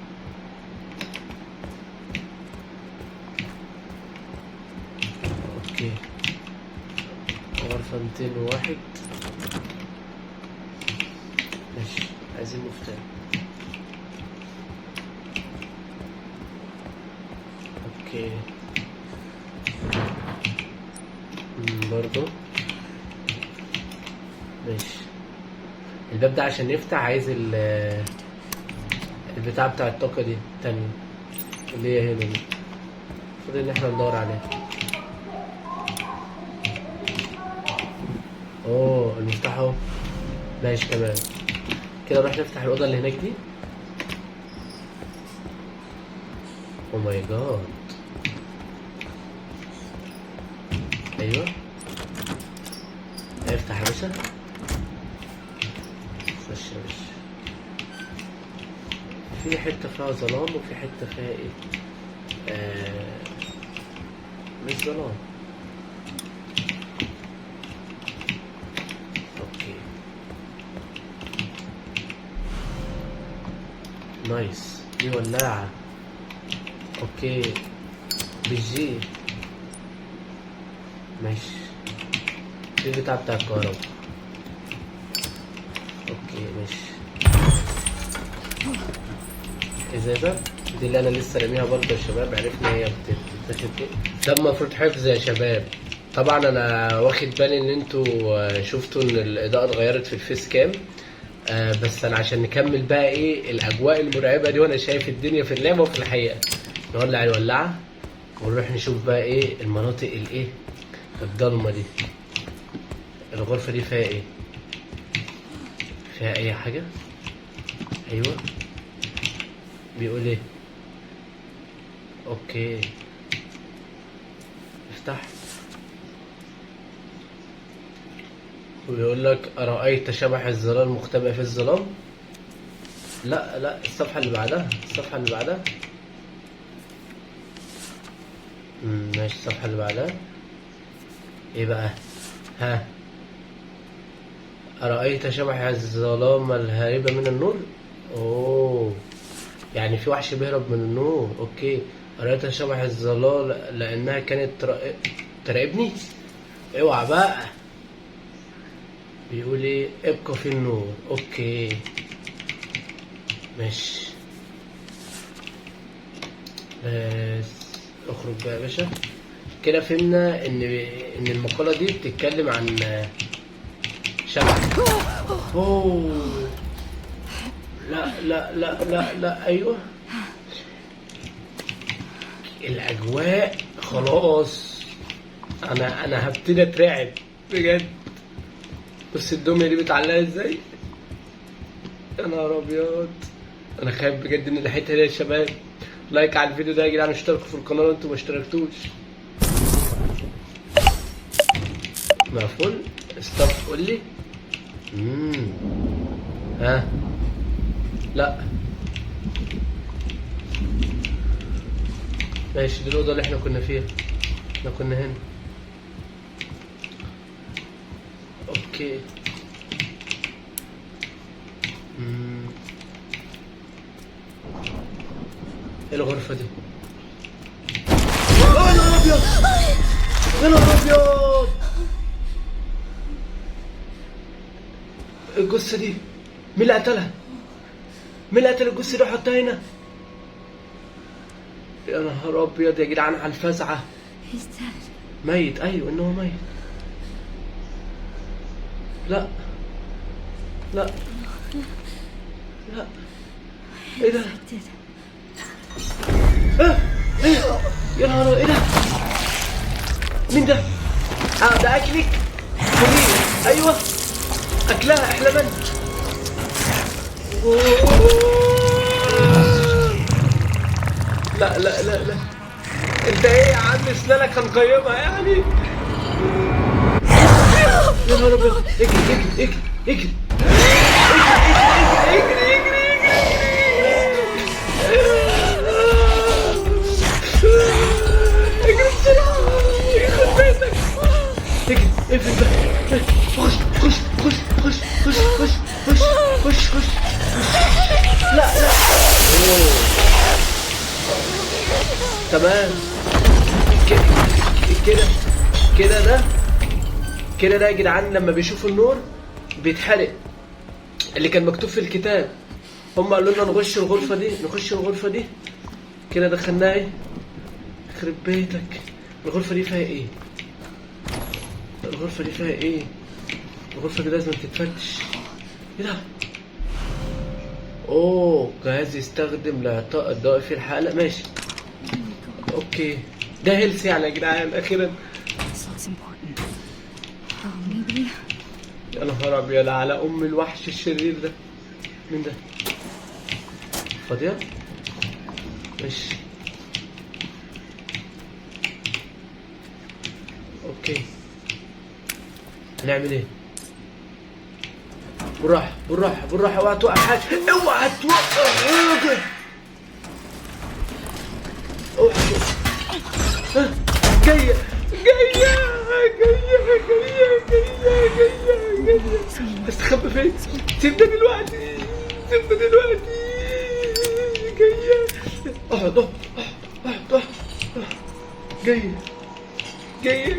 اوكي، غرفة 201. ماشي، عايزين مفتاح. اوكي برضه ماشي. الباب ده عشان يفتح عايز البتاع بتاع الطاقة دي التانية اللي هي هنا دي، المفروض ان احنا ندور عليها. المفتاح اهو. ماشي تمام كده، نروح نفتح الأوضة اللي هناك دي. او ماي جاد، ايوه افتح يا باشا، خش يا باشا. في حته فيها ظلام وفي حته فيها ايه؟ مش ظلام. اوكي نايس. دي ولاعه. اوكي بالجي. ماشي، دي البتاع بتاع الكهرباء. اوكي ماشي. ازازة دي اللي انا لسه راميها برضه يا شباب، عرفنا هي بتتاخد ايه. ده المفروض حفظ يا شباب. طبعا انا واخد بالي ان انتوا شفتوا ان الاضاءة اتغيرت في الفيس كام، بس انا عشان نكمل بقى ايه الاجواء المرعبة دي وانا شايف الدنيا في اللعبة وفي الحقيقة، نولع الولاعة ونروح نشوف بقى ايه المناطق الايه الضلمة دي. الغرفة دي فيها ايه؟ فيها اي حاجة؟ ايوه بيقول ايه؟ اوكي افتح. ويقول لك أرأيت شبح الظلال مختبئ في الظلام. لا الصفحة اللي بعدها، الصفحة اللي بعدها. ماشي، الصفحة اللي بعدها ايه بقى؟ ها أرأيت شبح الظلام الهاربة من النور؟ أوه، يعني في وحش بيهرب من النور. أوكي. أرأيت شبح الظلام لأنها كانت تراقبني؟ اوعى بقى. بيقول ايه؟ ابقى في النور. اوكي ماشي. بس اخرج بقى يا باشا. كده فهمنا ان المقالة دي بتتكلم عن شبح. اوه لا لا لا لا لا. ايوه الاجواء خلاص. انا هبتدي اترعب بجد. بص الدمية دي متعلقة ازاي. يا نهار ابيض. انا خايف بجد من الحته دي يا شباب. لايك على الفيديو ده يا جدعان، اشتركوا في القناه لو انتوا ما اشتركتوش. مقفول. ستوب. قول لي. ها لا ماشي. دي الاوضه اللي احنا كنا فيها. احنا كنا هنا. اوكي. ايه الغرفة دي؟ يا نهار ابيض. يا نهار ابيض. الجثة دي مين اللي قتلها؟ مين اللي قتل الجثة دي وحطها هنا؟ يا نهار ابيض يا جدعان على الفزعة. ميت. ايوه ان هو ميت. لا لا لا. ايه ده؟ ايه يا نهار. ايه ده؟ مين ده؟ ده اكلك. خليه. ايوه اكلها. احلى من. لا لا لا لا. انت ايه يا عم اسنانك هنقيمها يعني. يا نهار ابيض. اجري اجري اجري اجري اجري اجري بسرعة. يخرب بيتك. اجري. اقفل بقى. خش خش خش خش خش خش خش خش خش. لا لا. تمام. كده ده يا جدعان لما بيشوفوا النور بيتحرق اللي كان مكتوب في الكتاب. هم قالوا لنا نخش الغرفة دي. كده دخلناها. ايه يخرب بيتك. الغرفة دي فيها ايه؟ الغرفة دي لازم تتفتش. ايه ده؟ اوه جهاز يستخدم لاعطاء الضوء في الحالة. ماشي اوكي. ده هيلث يعني يا جدعان اخيرا. يا نهار ابيض على ام الوحش الشرير ده. مين ده؟ فاضية؟ ماشي اوكي. هنعمل ايه؟ بالراحة. اوعى توقع حاجة. اوعى توقع حاجة. جاية استخبى فين؟ سيبنا دلوقتي. جاية. اقعد.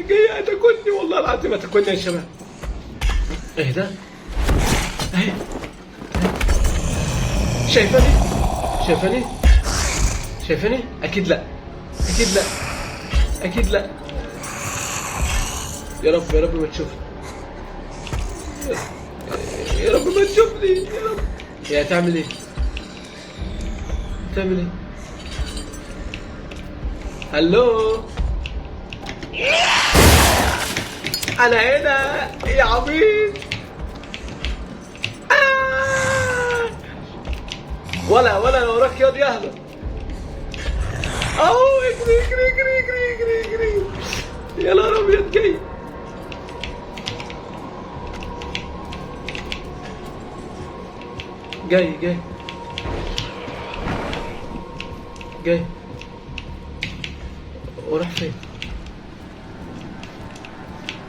جاية هتاكلني والله العظيم. هتاكلني يا شباب. ايه ده؟ اهي. شايفاني؟ اكيد لا. يا رب ما تشوفني. يا رب ما تشوفني يا رب. هي هتعمل ايه؟ هلو. انا هنا يا عبيط. ولا وراك ياض يهلا. اهو اجري. يا نهار ابيض. جاي.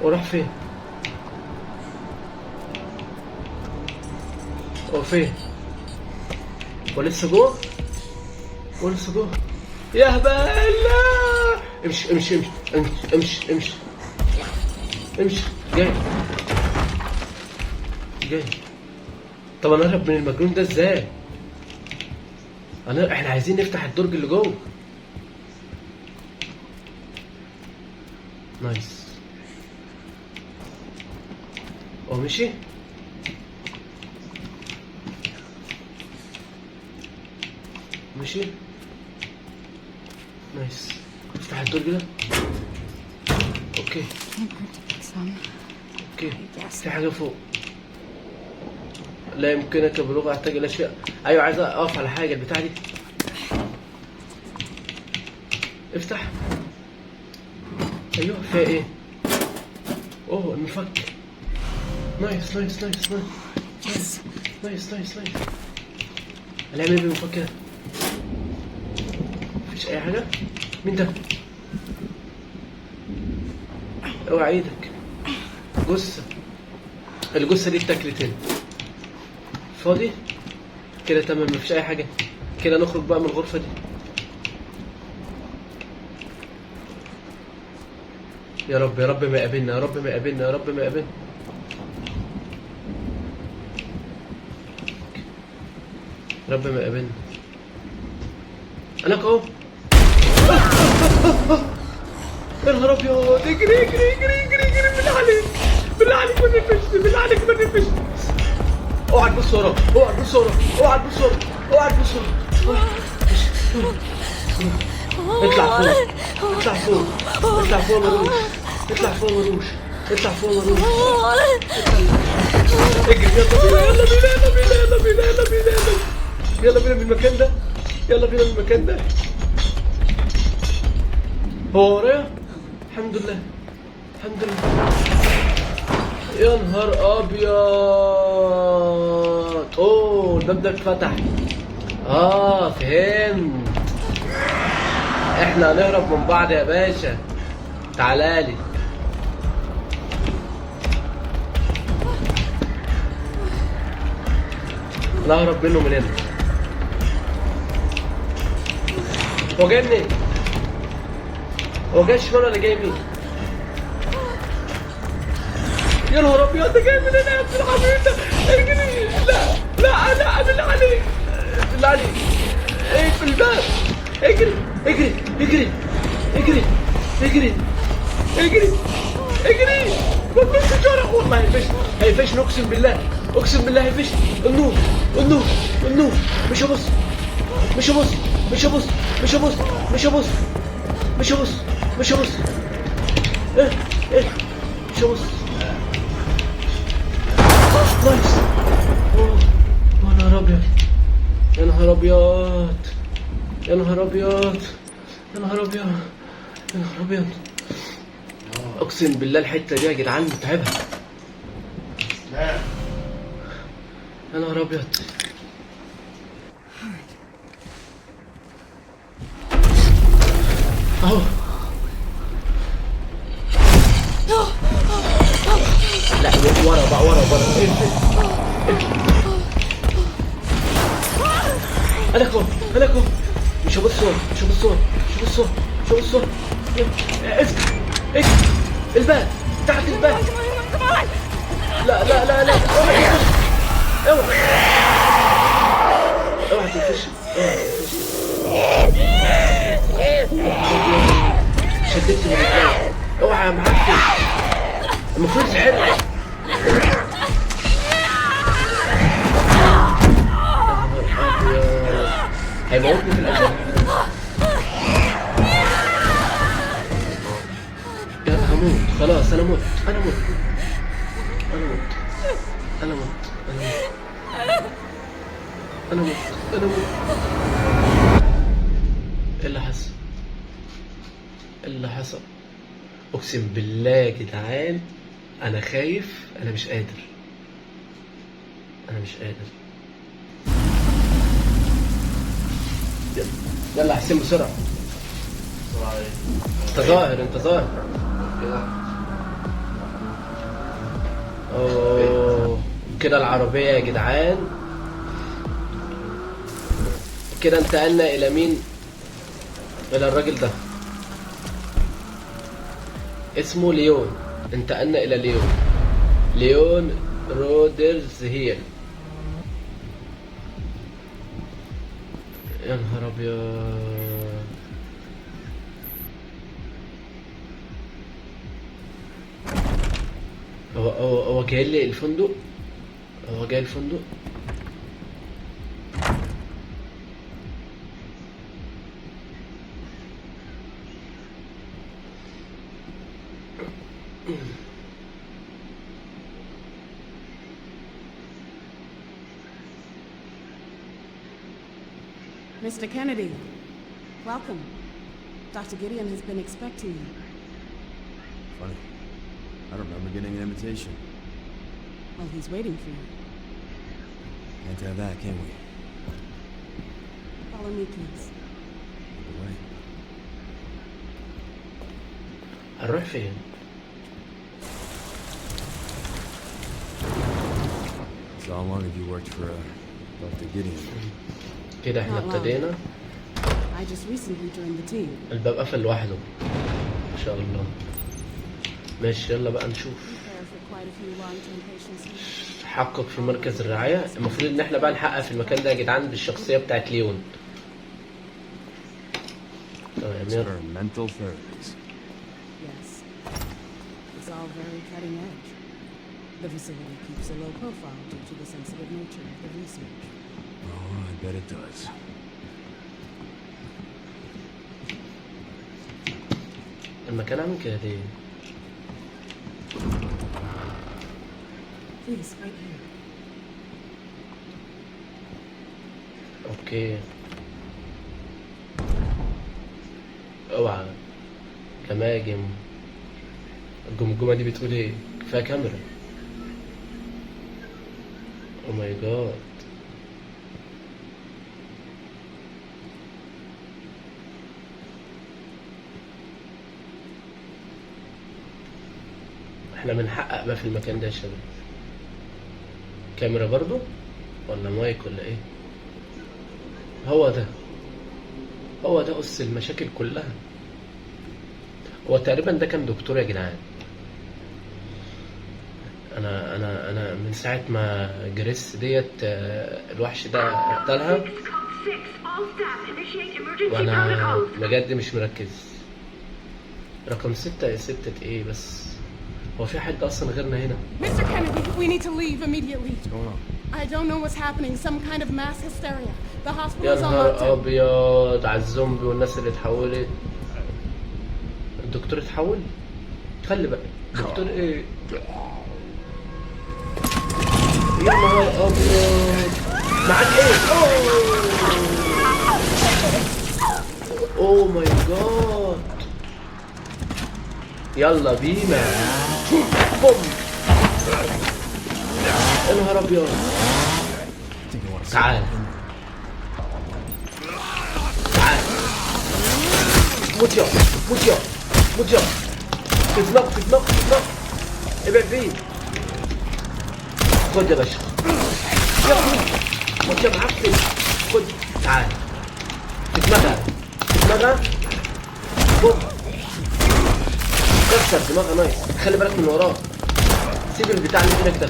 وراح فين؟ هو فين؟ هو لسه جوه؟ هو لسه جوه؟ يا هبل! امشي امشي امشي امشي امشي امشي. جاي جاي. طب انا اهرب من المجنون ده ازاي؟ احنا عايزين نفتح الدرج اللي جوه. نايس. هو مشي؟ مشي؟ نايس. افتح الدرج ده. اوكي اوكي. في حاجة فوق. لا يمكنك بلغة احتاج الى شيء. ايوه عايز اقف على حاجة البتاع دي. افتح. ايوه فيها ايه؟ اوه المفك. نايس نايس نايس نايس نايس نايس نايس. هنعمل ايه بالمفك ده؟ مفيش اي حاجة؟ مين ده؟ اوعى ايدك. جثة. الجثة دي اتاكلت هنا. فاضي؟ كده تمام مفيش اي حاجة. كده نخرج بقى من الغرفة دي. يا رب يا رب ما يقابلنا، يا رب ما يقابلنا، يا رب ما يقابلنا. يا رب ما يقابلنا. انا اهو. يا نهار ابيض. اجري اجري اجري اجري اجري. بالله عليك بالله عليك ما تنفشني، بالله عليك ما تنفشني. اوعى تبص وراك، اوعى تبص وراك، اوعى تبص وراك، اوعى تبص وراك. اطلع فوق اطلع فوق اطلع فوق مروش، اطلع فوق مروش، اطلع فوق مروش. اجري يلا بينا يلا بينا يلا بينا يلا بينا يلا بينا يلا بينا من المكان ده، يلا بينا من المكان ده. هو ورايا؟ الحمد لله الحمد لله. يا نهار ابيض. اوه الباب ده اتفتح. فهمت. احنا هنهرب من بعض يا باشا. تعالالي. انا ههرب منه من هنا. هو جاي منين؟ هو جاي شمال ولا جاي يمين؟ يا نهار ابيض ده جاي من هنا يا ابن الحبيب ده. اجري. لا لا لا بالله عليك بالله عليك. اقفل الباب. اجري اجري اجري اجري اجري اجري اجري. ما تبصش ورا. والله هيفشني هيفشني اقسم بالله اقسم بالله هيفشني. النور النور النور. مش هبص مش هبص مش هبص مش هبص مش هبص مش هبص مش هبص. ايه ايه مش هبص. نايس. يا نهار ابيض يا نهار ابيض يا نهار ابيض يا نهار ابيض يا نهار ابيض. اقسم بالله الحته دي يا جدعان متعبه. يا نهار ابيض. اهو لا ورا بقى ورا انا كون مش هبص ورا مش هبص ورا مش هبص ورا مش هبص ورا. افتح افتح الباب تحت الباب. لا لا لا لا اوعى اوعى تنفش شددت من الباب. اوعى يا معفن المفروض تحرق. هيموتني في الاخر. هموت خلاص. انا مت انا مت انا مت انا مت انا مت انا مت. ايه اللي حصل؟ ايه اللي حصل؟ اقسم بالله يا جدعان انا خايف. انا مش قادر انا مش قادر. يلا حسين بسرعة. بسرعة ايه؟ انت ظاهر انت ظاهر. كده اوه كده العربية يا جدعان كده انتقلنا الى مين؟ الى الراجل ده اسمه ليون. انتقلنا الى ليون رودرز هيل. يا نهار ابيض. هو جاي لي الفندق. هو جاي الفندق. Mr. Kennedy, welcome. Dr. Gideon has been expecting you. Funny. I don't remember getting an invitation. Well, he's waiting for you. Can't have that, can we? Follow me, please. Lead the way. هنروح فين؟ So how long have you worked for Dr. Gideon? كده احنا ابتدينا. I just recently joined the team. الباب قفل لوحده ان شاء الله. ماشي يلا بقى نشوف. Care for quite a few long-term patients here. حقق في مركز الرعاية. المفروض ان احنا بقى نحقق في المكان ده يا جدعان بالشخصية بتاعت ليون. تمام يلا. Experimental therapies. Yes. It's all very cutting edge. The facility keeps a low profile due to the sensitive nature of the research. Oh, I bet it does. المكان عامل كده ليه؟ Please, right here. اوكي. اوعى كماجم. الجمجمة دي بتقول ايه؟ فيها كاميرا. او ماي جاد. احنا بنحقق بقى في المكان ده يا شباب. كاميرا برضو ولا مايك ولا ايه؟ هو ده أس المشاكل كلها. هو تقريبا ده كان دكتور يا جدعان. انا من ساعة ما جريس ديت الوحش ده قتلها وانا بجد مش مركز. رقم 6 ستة ايه بس؟ هو في حد اصلا غيرنا هنا؟ Mr. Kennedy, we need to leave immediately. What's going on? I don't know what's happening. Some kind of mass hysteria. The hospital يا is on نهار lockdown. ابيض على الزومبي والناس اللي اتحولت. الدكتور اتحول؟ خلي بقى الدكتور ايه؟ يا نهار ابيض. معاك ايه؟ اوه ماي جاد. يلا بينا. بوم. يا نهار ابيض. تعال تعال. موت يا موت يا موت يا. في دماغ ابعد بعيد. خد يا باشا. يا موت يا معفن. خد تعال. في دماغها بوم. كسر دماغها نايس. خلي بالك من وراه. سيب البتاع اللي هناك ده.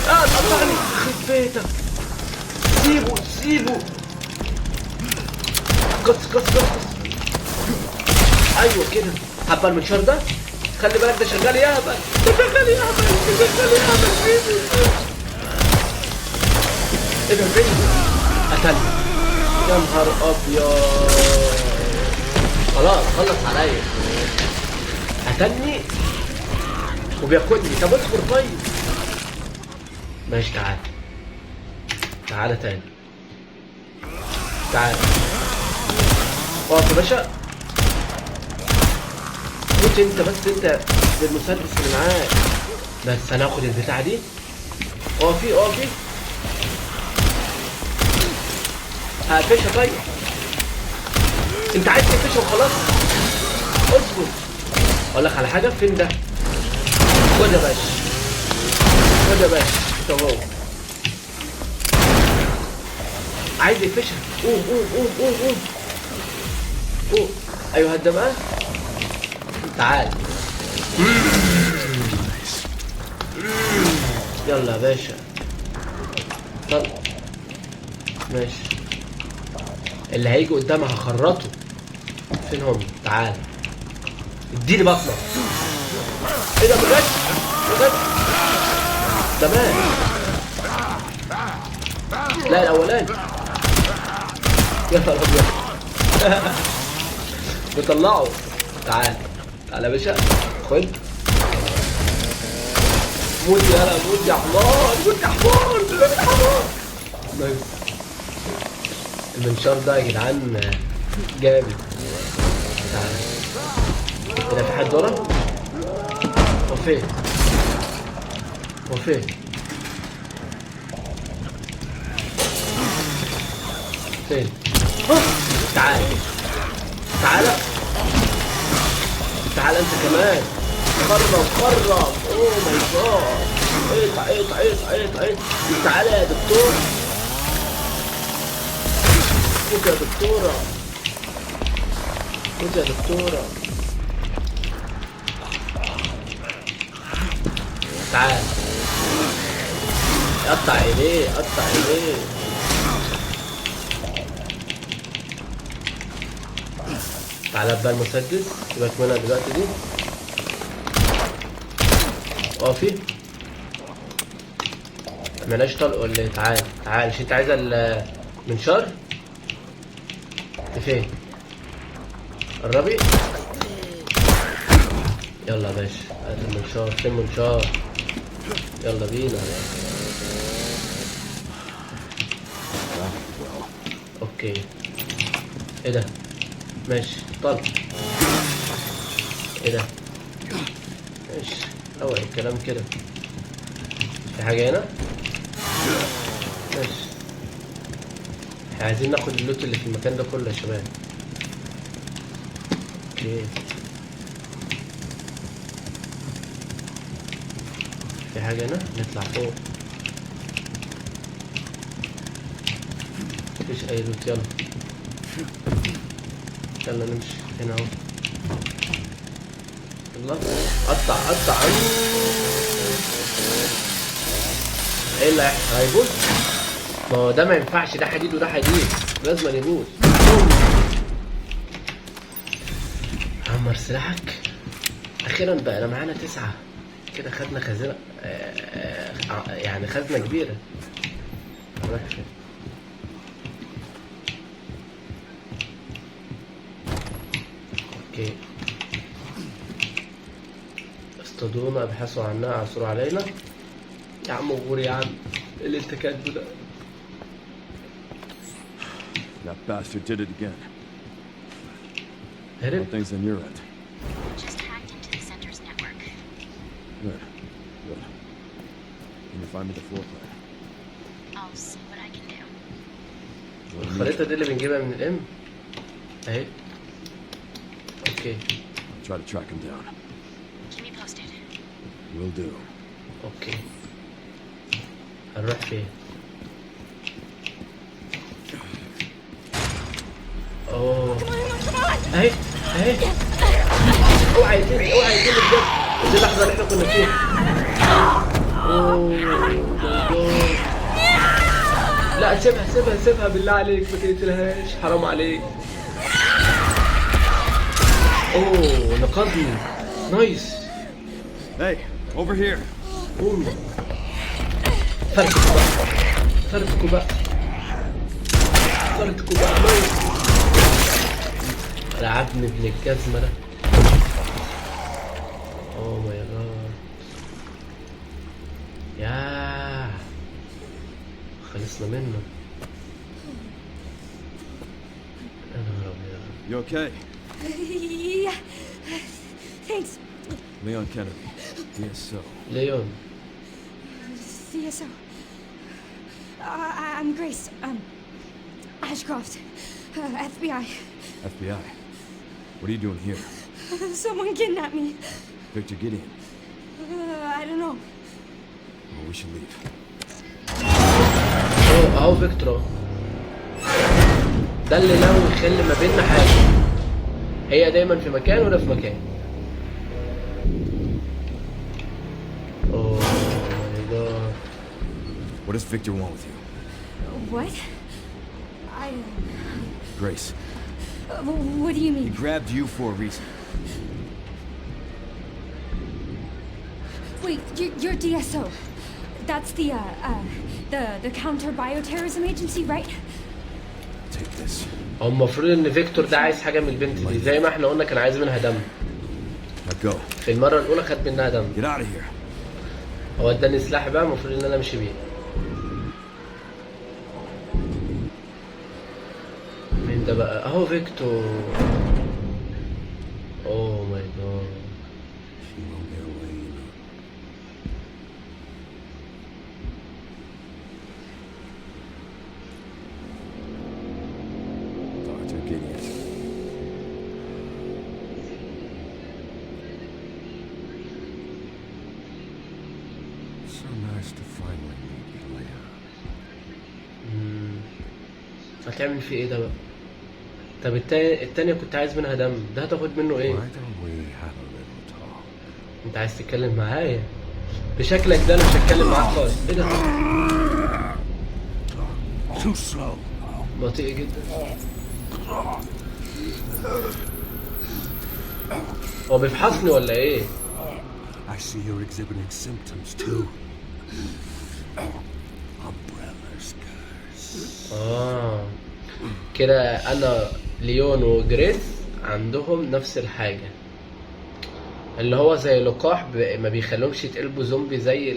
تقطعني. خد بيتك. سيبه. قص. ايوه كده. حبة المنشار ده. خلي بالك ده شغال يهبل. ايه ده فين؟ قتلني. يا نهار ابيض. خلاص خلص عليا. قتلني وبياكلني. طب اصبر طيب. ماشي تعالى تاني. تعالى اقف يا باشا. موت انت بس انت بالمسدس اللي معاك. بس انا هاخد البتاعه دي. اقفي هقفشها. طيب انت عايز تقفشها وخلاص. اصبر اقول لك على حاجه. فين ده؟ خد يا باشا انت اهو. عايز يقفشها. قوم قوم قوم قوم قوم قوم. ايوه هدا بقى. تعال. يلا يا باشا. طلع. ماشي. اللي هيجي قدامها هخرطه. فين هم؟ تعال. اديني بطنه. ايه ده بجد؟ بجد؟ تمام. لا الاولاني. يا نهار ابيض. بيطلعوا. تعال تعال يا باشا. خد. موت يالا موت يا حمار. موت يا حمار. موت يا حمار. نايس. المنشار ده يا جدعان جامد. تعال. هنا في حد ورا؟ هو فين؟ هو فين؟ فين؟ تعال تعال تعال انت كمان. قرب قرب. اوه ماي جاد. اقطع اقطع اقطع اقطع. تعال يا دكتور. موت يا دكتورة. موت يا دكتورة. تعال. قطع ايديه قطع ايديه. تعالى بقى المسدس. سيبك منها دلوقتي دي. اقفي. ملهاش طلق ولا ايه؟ تعال تعال. مش انت عايزه المنشار؟ فين؟ قربي. يلا يا باشا هات المنشار. فين المنشار؟ يلا بينا. اوكي. ايه ده؟ ماشي طلع. ايه ده؟ ماشي اوعي الكلام كده. في حاجة هنا؟ ماشي. احنا عايزين ناخد اللوت اللي في المكان ده كله يا شباب. اوكي. في حاجة هنا؟ نطلع فوق. مفيش أي لوت. يلا يلا نمشي هنا اهو. يلا قطع قطع. ايه اللي هيحصل؟ هيبوظ؟ ما هو ده ما ينفعش. ده حديد وده حديد. لازم يبوظ. عمر سلاحك. اخيرا بقى معانا 9 كده. خدنا خزينة يعني خزنة كبيرة. رايح فين؟ اوكي. اصطادونا ابحثوا عننا عثروا علينا. يا عم غور يا عم. ايه اللي انت كاتبه ده؟ That bastard did it again. هرب؟ How things on your end? Just hacked into the center's network. Good. Good. Can you find me the floor plan? I'll see what I can do. What do you need? الخريطة دي اللي بنجيبها من الام اهي. اوكي. I'll try to track him down. Keep me posted. Will do. اوكي. هنروح فين؟ اوه اهي اهي. اوعى يتني اوعى يتني بجد. دي اللحظة اللي احنا كنا فيها. اوه لا سيبها سيبها سيبها بالله عليك. ما تقتلهاش حرام عليك. اوه نقذني. نايس. Hey, over here. قوم. فرتكوا بقى. فرتكوا بقى. فرتكوا بقى. نايس. لعبني ابن الجزمة ده. اوه ماي جاد. ياه خلصنا منه. يا نهار ابيض. You okay? Yeah. Thanks. Leon Kennedy, DSO. ليون. CSO. I'm Grace. Ashcroft. FBI. FBI. What are you doing here? Someone kidnapped me. Victor Gideon. I don't know. Well, we should leave. اهو فيكتور. ده اللي لو يخلي ما بيننا حاجه، هي دايما في مكان وده في مكان. اوه ماي جاد. What does Victor want with you? What? Grace, What do you he mean? grabbed you for a reason. Wait, you're DSO. That's the counter bioterrorism agency, right? Take this. هو المفروض ان فيكتور ده عايز حاجه من البنت دي، زي ما احنا قلنا كان عايز منها دم. Now go. في المره الاولى خد منها دم. Get out of here. هو اداني سلاح بقى المفروض ان انا امشي بيه. مين ده بقى؟ اهو فيكتور. اوه ماي جاد. She won't get away, you know. Dr. Gideon. So nice to finally meet you, Leia. هتعمل فيه ايه ده بقى؟ طب التانية كنت عايز منها دم، ده هتاخد منه ايه؟ Why don't we have a little talk? انت عايز تتكلم معايا؟ بشكلك ده انا مش هتكلم معاك خالص. ايه ده؟ Too slow. بطيء جدا. هو بيفحصني ولا ايه؟ I see you're exhibiting symptoms too. Umbrella's curse. كده انا ليون وجريس عندهم نفس الحاجة، اللي هو زي لقاح ما بيخليهمش يتقلبوا زومبي زي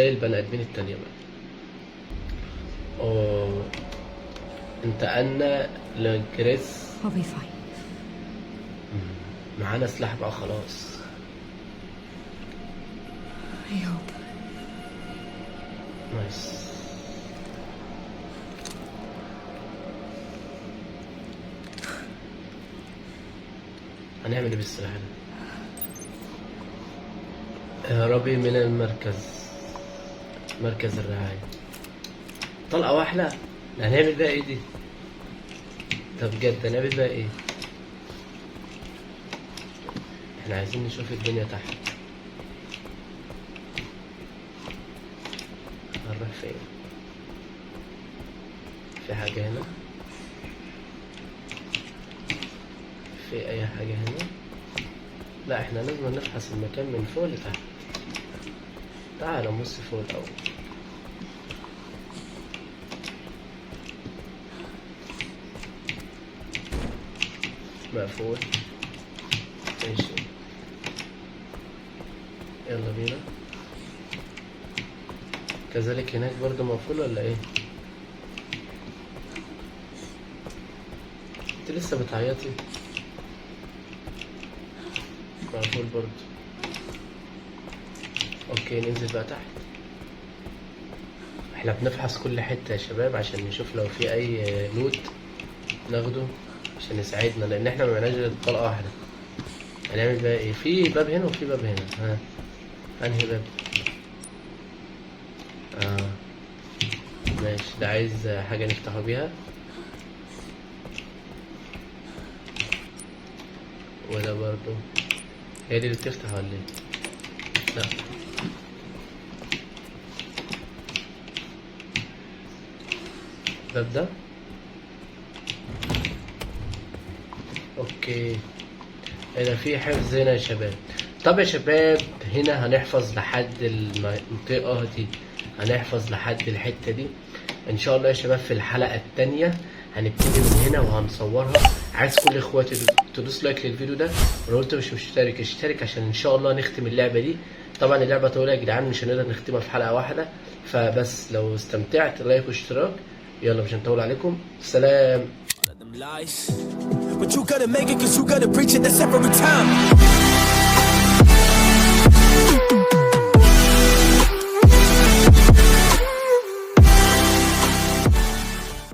البني ادمين التانية بقى. انتقلنا لجريس. I'll be fine. معانا سلاح بقى خلاص. I hope. نايس. هنعمل ايه بالسلاح ده؟ هربي من المركز، مركز الرعاية. طلقة واحدة؟ هنعمل بقى ايه دي؟ طب بجد هنعمل بقى ايه؟ احنا عايزين نشوف الدنيا تحت. هنروح فين؟ في حاجة هنا؟ في اي حاجة هنا؟ لا احنا لازم نفحص المكان من فوق لتحت. تعال نبص فوق الاول. مقفول. ماشي يلا بينا. كذلك هناك برضه مقفول ولا ايه؟ انت لسه بتعيطي؟ مقفول برضه. اوكي ننزل بقى تحت. احنا بنفحص كل حتة يا شباب عشان نشوف لو في اي لوت ناخده عشان يساعدنا، لان احنا ما معناش غير طلقة واحدة. هنعمل بقى ايه؟ في باب هنا وفي باب هنا. ها انهي باب؟ ماشي ده عايز حاجة نفتحه بيها. وده برضو هي دي اللي بتفتح ولا ايه؟ لا الباب ده. اوكي هنا في حفظ هنا يا شباب. طب يا شباب هنا هنحفظ لحد المنطقة دي، هنحفظ لحد الحتة دي ان شاء الله يا شباب. في الحلقة التانية هنبتدي من هنا وهنصورها. عايز كل اخواتي تدوس لايك للفيديو ده، ولو انت مش مشترك اشترك عشان ان شاء الله نختم اللعبة دي. طبعا اللعبة طويلة يا جدعان مش هنقدر نختمها في حلقة واحدة، فبس لو استمتعت لايك واشتراك. يلا مش هنطول عليكم، سلام. But you gotta make it, cause you gotta preach it, that's every time.